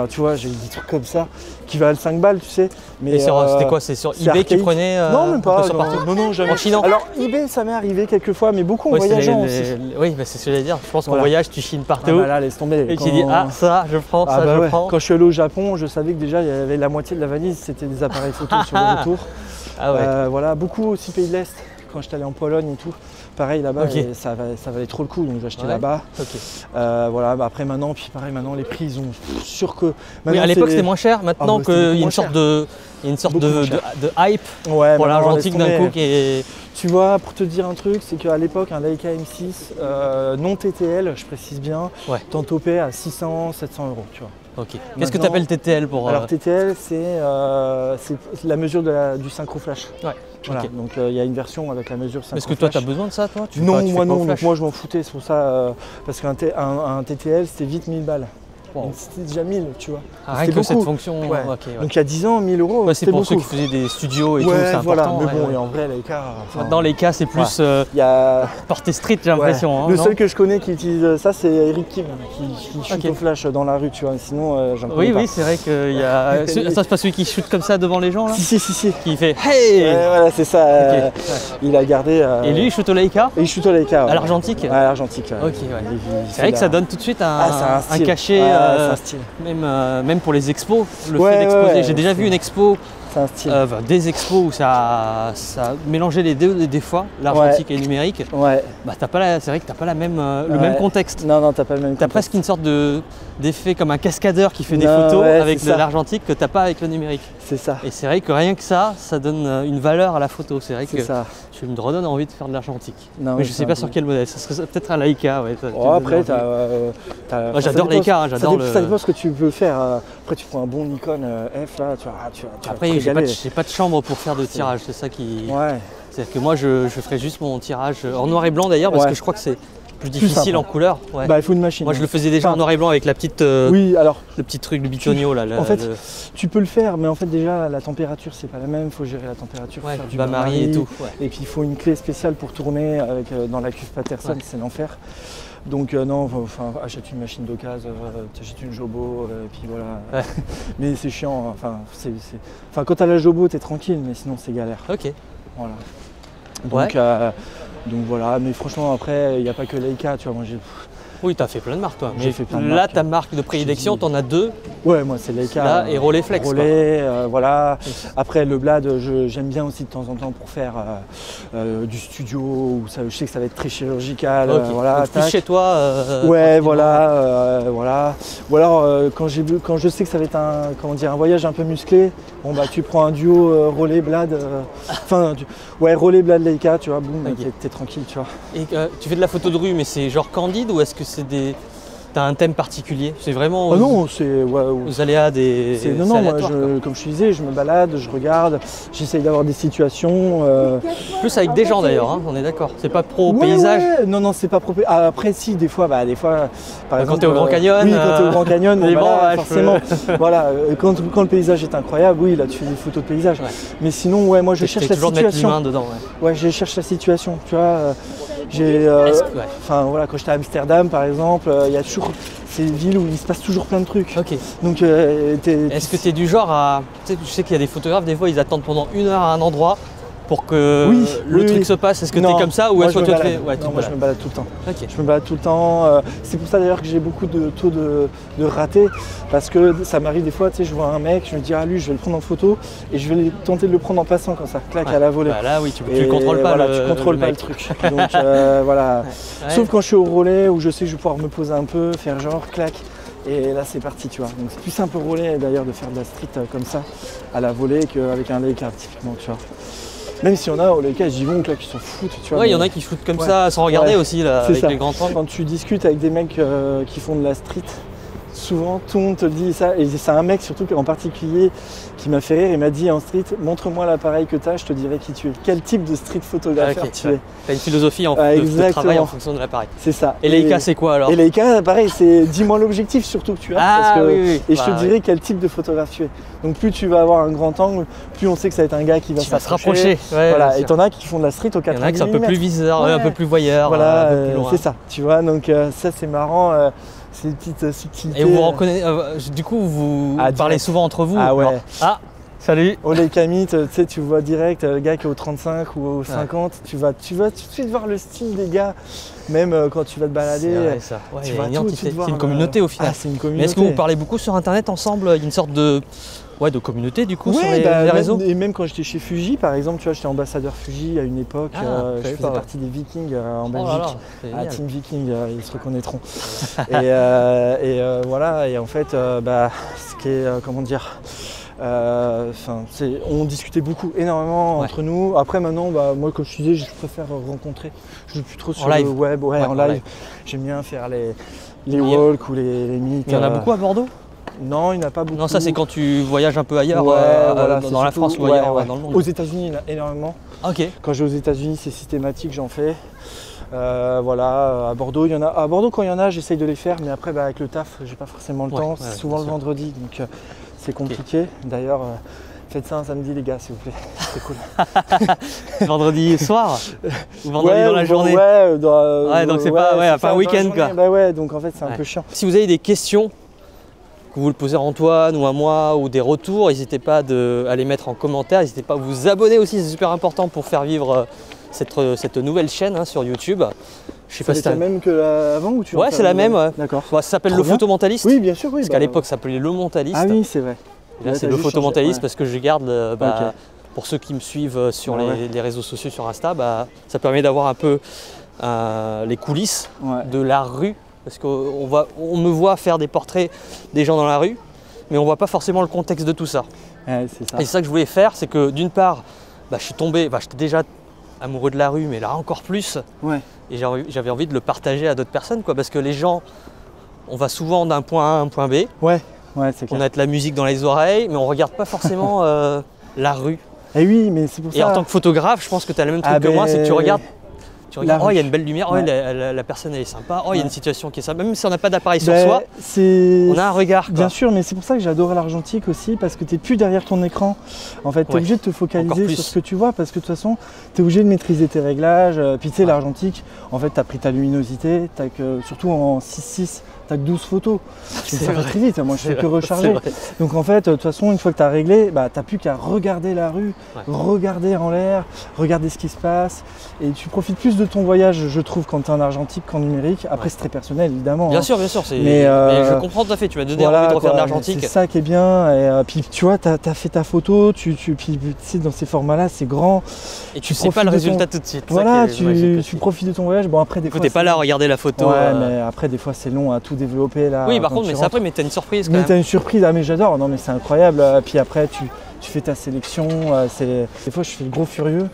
Tu vois, j'ai eu des trucs comme ça qui valent 5 balles, tu sais. Mais c'était quoi? C'est sur eBay que tu prenais? Non, même pas. Non, jamais. En Chine? Alors, eBay, ça m'est arrivé quelques fois, mais beaucoup en voyageant aussi. Oui, c'est ce que j'allais dire. Je pense qu'en voyage, tu chines partout. Là, laisse tomber. Et tu dis, ça, je prends, je prends. Quand je suis allé au Japon, je savais que déjà, il y avait la moitié de la valise, c'était des appareils photo sur le retour. Ah ouais. Voilà, beaucoup aussi pays de l'Est. Quand j'étais allé en Pologne et tout, pareil là-bas, ça valait trop le coup, donc j'ai acheté là-bas. Voilà, après maintenant, les prix ils ont sûr que. Oui, à l'époque c'était moins cher, maintenant qu'il y a une sorte de hype pour l'argentique d'un coup qui est. Tu vois, pour te dire un truc, c'est qu'à l'époque, un Leica M6 non TTL, je précise bien, t'en topais à 600-700 €, tu vois. Ok. Qu'est-ce que tu appelles TTL pour Alors TTL, c'est la mesure du synchro flash. Ouais. Voilà. Okay. Donc il y a une version avec la mesure synchro. Est-ce que toi tu as besoin de ça toi? Non, moi non. Donc moi je m'en foutais, c'est pour ça parce qu'un TTL c'était vite 1000 balles. Wow. C'était déjà 1000, tu vois. Rien que cette fonction. Ouais. Donc il y a 10 ans, 1000 €. C'est pour ceux qui faisaient des studios et tout, c'est important. Mais bon, et en vrai, Leica. Maintenant, Leica, c'est plus portée street, j'ai l'impression. Le seul que je connais qui utilise ça, c'est Eric Kim, qui shoot au flash dans la rue, tu vois. Sinon, j'en connais pas. Oui, c'est vrai qu'il y a. Ça, c'est pas celui qui shoot comme ça devant les gens, là? Si. Qui fait Hey! Voilà, c'est ça. Il a gardé. Et lui, il shoot au Leica? Et il shoot au Leica. À l'argentique? À l'argentique. Ok, c'est vrai que ça donne tout de suite un cachet. C'est un style. Même pour les expos, le fait d'exposer. J'ai déjà vu une expo, des expos où ça mélangeait les deux des fois, l'argentique et le numérique. Ouais. Bah, c'est vrai que t'as pas le même contexte. Non, t'as pas le même contexte. T'as presque une sorte d'effet comme un cascadeur qui fait des photos avec de l'argentique que t'as pas avec le numérique. C'est ça. Et c'est vrai que rien que ça donne une valeur à la photo. C'est vrai que Tu me redonnes envie de faire de l'argentique. Mais je sais pas sur quel modèle. Ça serait peut-être un Leica. Ouais, après, moi, j'adore Leica. Hein, ça dépend ce que tu veux faire. Après, tu prends un bon Nikon F là. Après, j'ai pas de chambre pour faire de tirage. C'est ça qui. Ouais. C'est-à-dire que moi, je ferais juste mon tirage en noir et blanc d'ailleurs, parce que je crois que c'est plus difficile en couleur. Ouais. Bah, il faut une machine. Moi, je le faisais déjà en noir et blanc avec la petite. Oui, alors. Le petit truc, le bitonio là. En fait, tu peux le faire, mais en fait, déjà, la température, c'est pas la même. Il faut gérer la température. Ouais, faire du bain-marie et tout. Ouais. Et puis, il faut une clé spéciale pour tourner avec, dans la cuve Patterson, c'est l'enfer. Donc, non, achète une machine d'occasion, t'achètes une Jobo, et puis voilà. Ouais. Mais c'est chiant. Enfin, quand t'as la Jobo, t'es tranquille, mais sinon, c'est galère. Ok. Voilà. Donc voilà, mais franchement après il n'y a pas que Leica, tu vois, moi j'ai... Oui, tu as fait plein de marques toi. J'ai fait plein de marques. Là, ta marque de prédilection, tu en as deux. Ouais, moi c'est Leica. Là, et Rolleiflex. Voilà. Après le Blade, j'aime bien aussi de temps en temps pour faire du studio, où je sais que ça va être très chirurgical. Okay. Voilà. Donc, plus chez toi. Ouais, voilà. Ou alors quand je sais que ça va être un voyage un peu musclé, bon bah tu prends un duo Rolleiflex Blade. Rolleiflex Blade Leica, tu vois, boum, t'es tranquille, tu vois. Et tu fais de la photo de rue, mais c'est genre candide ou est-ce que c'est des... T'as un thème particulier? C'est vraiment non, c'est aux aléas des... Non, moi, comme je te disais, je me balade, je regarde, j'essaye d'avoir des situations... Plus avec des gens d'ailleurs, hein, on est d'accord. C'est pas pro paysage? Ouais. Non, c'est pas pro paysage. Après, si, des fois, par exemple... Quand t'es au Grand Canyon? Oui, quand t'es au Grand Canyon, forcément. Voilà, quand le paysage est incroyable, oui, là, tu fais des photos de paysage. Ouais. Mais sinon, moi, je cherche la situation. Mettre l'humain dedans, ouais, je cherche la situation, tu vois. Quand j'étais à Amsterdam par exemple, il y a toujours ces villes où il se passe toujours plein de trucs. Okay. Donc, est-ce que tu es du genre à... Tu sais qu'il y a des photographes, des fois ils attendent pendant 1 heure à un endroit pour que le truc se passe? Est-ce que tu es comme ça ou est-ce que tu fais... moi je me balade tout le temps. Okay. Je me balade tout le temps. C'est pour ça d'ailleurs que j'ai beaucoup de taux de ratés, parce que ça m'arrive des fois, tu sais, je vois un mec, je me dis lui je vais le prendre en photo et je vais tenter de le prendre en passant quand ça claque à la volée. Bah là oui, tu ne contrôles pas tu contrôles pas le truc. Donc voilà. Ouais. Sauf quand je suis au relais où je sais que je vais pouvoir me poser un peu, faire genre clac. Et là c'est parti, tu vois. Donc c'est plus simple au relais d'ailleurs de faire de la street comme ça à la volée qu'avec un Leica typiquement, tu vois. Même si on a au Leica, j'y vont, qui s'en foutent, tu vois. Ouais, il y en a qui shootent comme ça sans regarder aussi, là, avec les grands angles. Quand tu discutes avec des mecs qui font de la street, souvent tout le monde te dit ça. Et c'est un mec surtout en particulier qui m'a fait rire. Il m'a dit en street, montre-moi l'appareil que tu as, je te dirai qui tu es. Quel type de street photographe tu es. Tu as une philosophie de travail en fonction de l'appareil. C'est ça. Et Leica, c'est quoi alors? Et Leica, pareil, c'est dis-moi l'objectif surtout que tu as. Et je te dirai quel type de photographe tu es. Donc plus tu vas avoir un grand angle, plus on sait que ça va être un gars qui va se rapprocher. Ouais, voilà. Et t'en as qui font de la street au 90 mm. Il y en a qui sont un peu plus viseur, un peu plus voyeur. Voilà, c'est ça. Tu vois, donc ça c'est marrant. Ces petites subtilités. Et vous reconnaissez, du coup vous parlez souvent entre vous? Ah ouais. Ah, salut. Au Leica Meet, tu vois direct le gars qui est au 35 ou au 50, tu vas tout de suite voir le style des gars, même quand tu vas te balader. C'est vrai, ça. Ouais, c'est une communauté au final. C'est une communauté. Mais est-ce que vous parlez beaucoup sur internet ensemble? Il y a une sorte de communauté du coup sur les réseaux? Et même quand j'étais chez Fuji par exemple, tu vois, j'étais ambassadeur Fuji à une époque, je faisais partie des Vikings en Belgique, à Team Viking, ils se reconnaîtront. et voilà, et en fait, ce qui est, comment dire, on discutait énormément entre nous. Après maintenant, moi comme je te disais, je préfère rencontrer. Je suis plus trop sur le web, en live. J'aime bien faire les walks ou les meets. Il y en a beaucoup à Bordeaux? Non, il n'y en a pas beaucoup. Non, ça c'est quand tu voyages un peu ailleurs, dans la France ou ailleurs dans le monde. Aux États-Unis, il y en a énormément. Ok. Quand je vais aux États-Unis, c'est systématique, j'en fais. À Bordeaux, il y en a. À Bordeaux, quand il y en a, j'essaye de les faire, mais après, avec le taf, j'ai pas forcément le temps. C'est souvent le vendredi, donc c'est compliqué. D'ailleurs, faites ça un samedi, les gars, s'il vous plaît. C'est cool. Vendredi soir ou vendredi dans la journée? Donc c'est pas un week-end quoi. Donc en fait, c'est un peu chiant. Si vous avez des questions, que vous le posez à Antoine ou à moi ou des retours, n'hésitez pas à les mettre en commentaire, n'hésitez pas à vous abonner aussi, c'est super important pour faire vivre cette nouvelle chaîne sur YouTube. Je sais pas si c'est la même que avant ou tu? Ouais, c'est la même. D'accord. Ça s'appelle Le Photomentaliste. Oui, bien sûr, oui. Parce qu'à l'époque, ça s'appelait Le Mentaliste. Ah oui, c'est vrai. Là, c'est Le Photomentaliste parce que je garde, pour ceux qui me suivent sur les réseaux sociaux, sur Insta, ça permet d'avoir un peu les coulisses de la rue. Parce qu'on me voit faire des portraits des gens dans la rue, mais on ne voit pas forcément le contexte de tout ça. C'est ça. Et c'est ça que je voulais faire, c'est que d'une part, je suis tombé, j'étais déjà amoureux de la rue, mais là encore plus. Ouais. Et j'avais envie de le partager à d'autres personnes, quoi, parce que les gens, on va souvent d'un point A à un point B. Ouais, c'est clair. On a de la musique dans les oreilles, mais on regarde pas forcément la rue. Et oui, mais c'est pour ça. Et en tant que photographe, je pense que tu as le même truc que moi, c'est que tu regardes, oh, il y a une belle lumière, ouais. Oh, la personne elle est sympa, oh, il y a une situation qui est sympa. Même si on n'a pas d'appareil sur soi, on a un regard. Quoi. Bien sûr, mais c'est pour ça que j'ai adoré l'argentique aussi, parce que tu n'es plus derrière ton écran. En fait, tu es obligé de te focaliser sur ce que tu vois, parce que de toute façon, tu es obligé de maîtriser tes réglages. Puis tu sais, l'argentique, en fait, tu as pris ta luminosité, surtout en 6.6. T'as que 12 photos, ça va très vite, moi je fais que recharger. Donc en fait, de toute façon, une fois que tu as réglé, t'as plus qu'à regarder la rue, regarder en l'air, regarder ce qui se passe. Et tu profites plus de ton voyage, je trouve, quand tu es en argentique qu'en numérique. Après, c'est très personnel, évidemment. Bien sûr, mais je comprends tout à fait, tu m'as donné envie de refaire de l'argentique. C'est ça qui est bien. Et puis tu vois, tu as fait ta photo, puis tu sais, dans ces formats-là, c'est grand. Et tu sais pas le résultat tout de suite. Voilà, tu profites de ton voyage. Bon, après, des fois. T'es pas là à regarder la photo. Ouais, mais après, des fois, c'est long à tout développer là. Oui, par contre, mais t'as une surprise quand même. Mais t'as une surprise, mais j'adore, non mais c'est incroyable. Puis après, tu fais ta sélection. Des fois, je fais le gros furieux.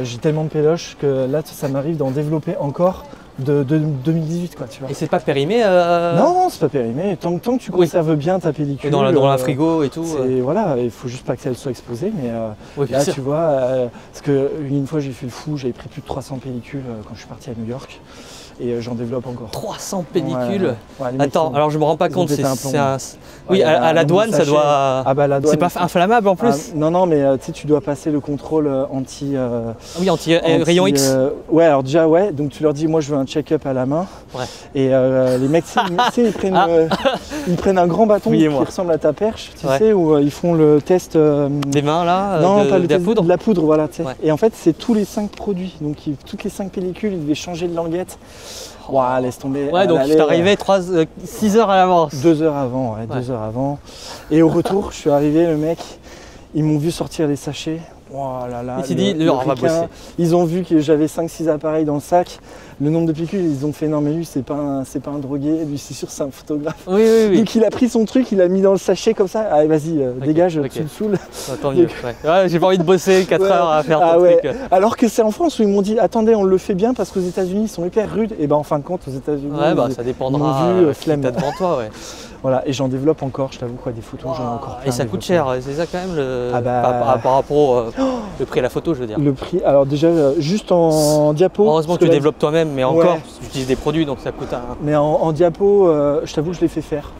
J'ai tellement de péloches que là, ça m'arrive d'en développer encore de 2018, quoi, tu vois. Et c'est pas périmé Non, c'est pas périmé. Tant que tu conserves bien ta pellicule. Et dans la frigo et tout. Voilà, il faut juste pas que elle soit exposée. Mais là, tu vois, parce qu'une fois, j'ai fait le fou, j'avais pris plus de 300 pellicules quand je suis parti à New York. Et j'en développe encore. 300 pellicules. Ouais, alors je me rends pas compte, oui, à la douane, ça doit. C'est pas inflammable en plus. Non, mais tu dois passer le contrôle anti. Oui, rayon X. Ouais, alors déjà, donc tu leur dis, moi je veux un check-up à la main. Ouais. Et les mecs, ils prennent un grand bâton qui ressemble à ta perche, tu sais, où ils font le test. Des mains là. Non, pas le test, de la poudre, voilà. Et en fait, c'est tous les 5 produits. Donc toutes les 5 pellicules, ils devaient changer de languette. Ouah, laisse tomber. Ouais, donc tu t'arrivais 6 heures à l'avance. 2 heures avant, 2 heures avant. Et au retour, je suis arrivé, le mec, ils m'ont vu sortir les sachets. Oh là là. Il s'est dit, on va bosser. Ils ont vu que j'avais 5-6 appareils dans le sac. Le nombre de pellicules, ils ont fait non, mais lui, c'est pas un drogué, lui, c'est sûr, c'est un photographe. Oui. Donc il a pris son truc, il l'a mis dans le sachet comme ça. Allez, vas-y, dégage, tu me saoules. Tant mieux. J'ai pas envie de bosser 4 heures à faire ton truc. Alors que c'est en France où ils m'ont dit, attendez, on le fait bien parce qu'aux États-Unis, ils sont hyper rudes. Et en fin de compte, aux États-Unis, ça dépendra. T'as devant toi, ouais. Voilà, et j'en développe encore, je t'avoue, des photos, j'en ai encore plein. Et ça coûte cher, c'est ça quand même par rapport le prix à la photo, je veux dire. Le prix, alors déjà, juste en diapo. Heureusement que tu développes toi-même, mais encore, tu utilises des produits, donc ça coûte un. Mais en diapo, je t'avoue, je l'ai fait faire.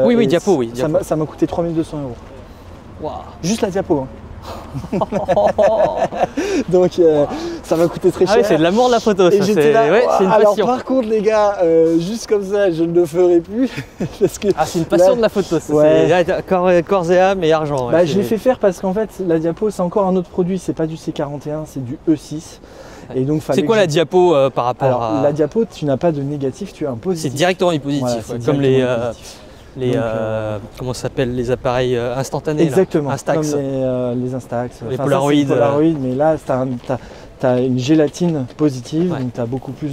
Oui, diapo. Ça m'a coûté 3200 €. Wow. Juste la diapo. Donc ça m'a coûté très cher. Ah oui, c'est de l'amour de la photo. Et j'étais là, c'est une alors passion. par contre les gars, juste comme ça, je ne le ferai plus. Parce que c'est une passion de la photo. C'est corps et âme et argent. Je l'ai fait faire parce qu'en fait la diapo c'est encore un autre produit, c'est pas du C41, c'est du E6. Et donc, c'est quoi la diapo par rapport à... La diapo, tu n'as pas de négatif, tu as un positif. C'est directement du positif, comme comment ça s'appelle, les appareils instantanés. Exactement, Instax. Comme les Instax. Les Polaroid. Mais là, tu as une gélatine positive, donc tu as beaucoup plus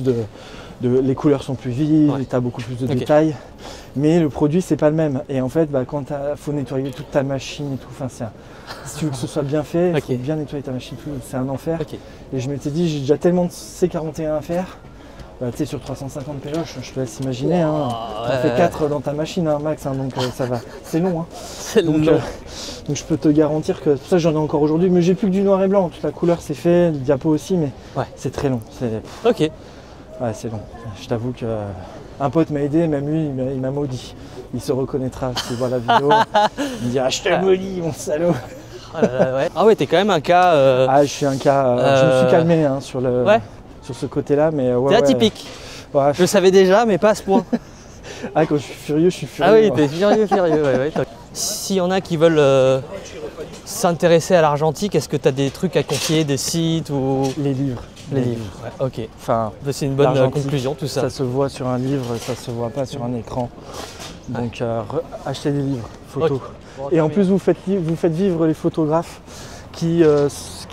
les couleurs sont plus vives, tu as beaucoup plus de détails. Mais le produit, c'est pas le même. Et en fait, quand il faut nettoyer toute ta machine et tout, si tu veux que ce soit bien fait, il faut bien nettoyer ta machine, c'est un enfer. Et je m'étais dit, j'ai déjà tellement de C41 à faire. Tu sais, sur 350 péloches, je te laisse imaginer, t'en fais 4 dans ta machine, max, donc ça va. C'est long. Donc je peux te garantir que ça, j'en ai encore aujourd'hui, mais j'ai plus que du noir et blanc. Toute la couleur, c'est fait, le diapo aussi, mais c'est très long. Ok. Ouais, c'est long. Je t'avoue que un pote m'a aidé, même lui, il m'a maudit. Il se reconnaîtra s'il voit la vidéo. Il me dit, je te maudis, mon salaud. Ah ouais, t'es quand même un cas. Je suis un cas. Je me suis calmé sur ce côté-là, mais c'est atypique. Je le savais déjà, mais pas à ce point. Quand je suis furieux, je suis furieux. Ah oui, t'es furieux. S'il y en a qui veulent s'intéresser à l'argentique, est-ce que tu as des trucs à conseiller, des sites ou... Les livres. Ok. Enfin, c'est une bonne conclusion tout ça. Ça se voit sur un livre, ça se voit pas sur un écran. Donc achetez des livres, photos. Et en plus vous faites vivre les photographes qui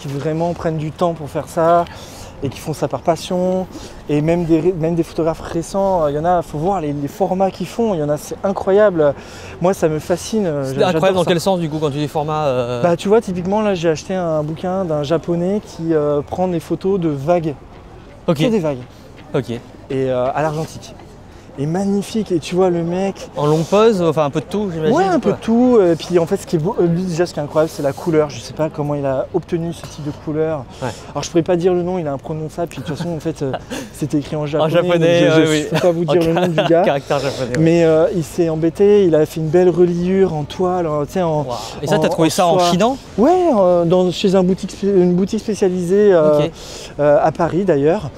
vraiment prennent du temps pour faire ça. et qui font ça par passion. Et même des photographes récents, il y en a, il faut voir les formats qu'ils font, il y en a, c'est incroyable. Moi, ça me fascine. C'est incroyable dans quel sens du coup quand tu dis format Bah tu vois, typiquement là, j'ai acheté un bouquin d'un japonais qui prend des photos de vagues. Ok. Que des vagues. Ok. Et à l'argentique. Et magnifique, et tu vois le mec... En longue pause, enfin un peu de tout j'imagine. Ouais, un peu de tout, et puis en fait ce qui est beau, lui déjà ce qui est incroyable c'est la couleur, je sais pas comment il a obtenu ce type de couleur. Ouais. Alors je pourrais pas dire le nom, il est imprononçable, puis de toute façon en fait c'était écrit en japonais, je peux pas vous dire le nom du gars. Caractère japonais, mais il s'est embêté, il a fait une belle reliure en toile, tu sais en... Wow. Et ça t'as trouvé ça en Chinan? Ouais, chez une boutique spécialisée à Paris d'ailleurs.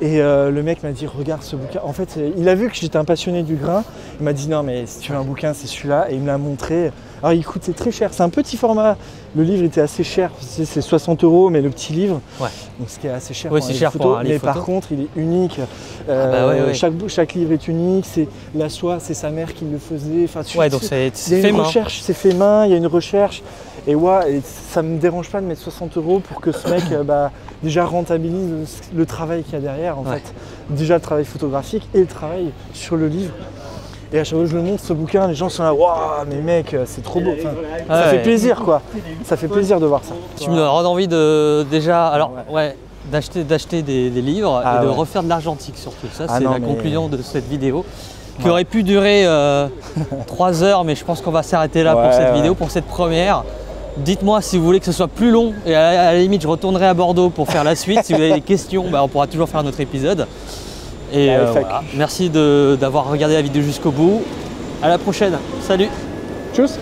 Et le mec m'a dit regarde ce bouquin, en fait il a vu que j'étais un passionné du grain, il m'a dit non mais si tu veux un bouquin c'est celui-là, et il me l'a montré. Alors il coûte, c'est très cher, c'est un petit format, le livre était assez cher, c'est 60 € mais le petit livre, ouais. Donc ce qui est assez cher, oui, c'est cher pour un livre mais par contre il est unique, chaque livre est unique, c'est la soie, c'est sa mère qui le faisait, enfin, ouais, donc c'est fait main. C'est fait main, il y a une recherche. Et ouais, et ça me dérange pas de mettre 60 € pour que ce mec déjà rentabilise le travail qu'il y a derrière en fait. Déjà le travail photographique et le travail sur le livre. Et à chaque fois que je le montre ce bouquin, les gens sont là, waouh, mais mec, c'est trop beau. Enfin, ça fait plaisir quoi. Ça fait plaisir de voir ça. Tu me donnes envie de déjà, alors d'acheter des livres et de refaire de l'argentique surtout. Ça c'est la conclusion de cette vidéo. Qui aurait pu durer 3 heures, mais je pense qu'on va s'arrêter là pour cette vidéo, pour cette première. Dites-moi si vous voulez que ce soit plus long, et à la limite je retournerai à Bordeaux pour faire la suite. Si vous avez des questions, on pourra toujours faire un autre épisode. Et voilà. Merci d'avoir regardé la vidéo jusqu'au bout. À la prochaine, salut. Tchuss.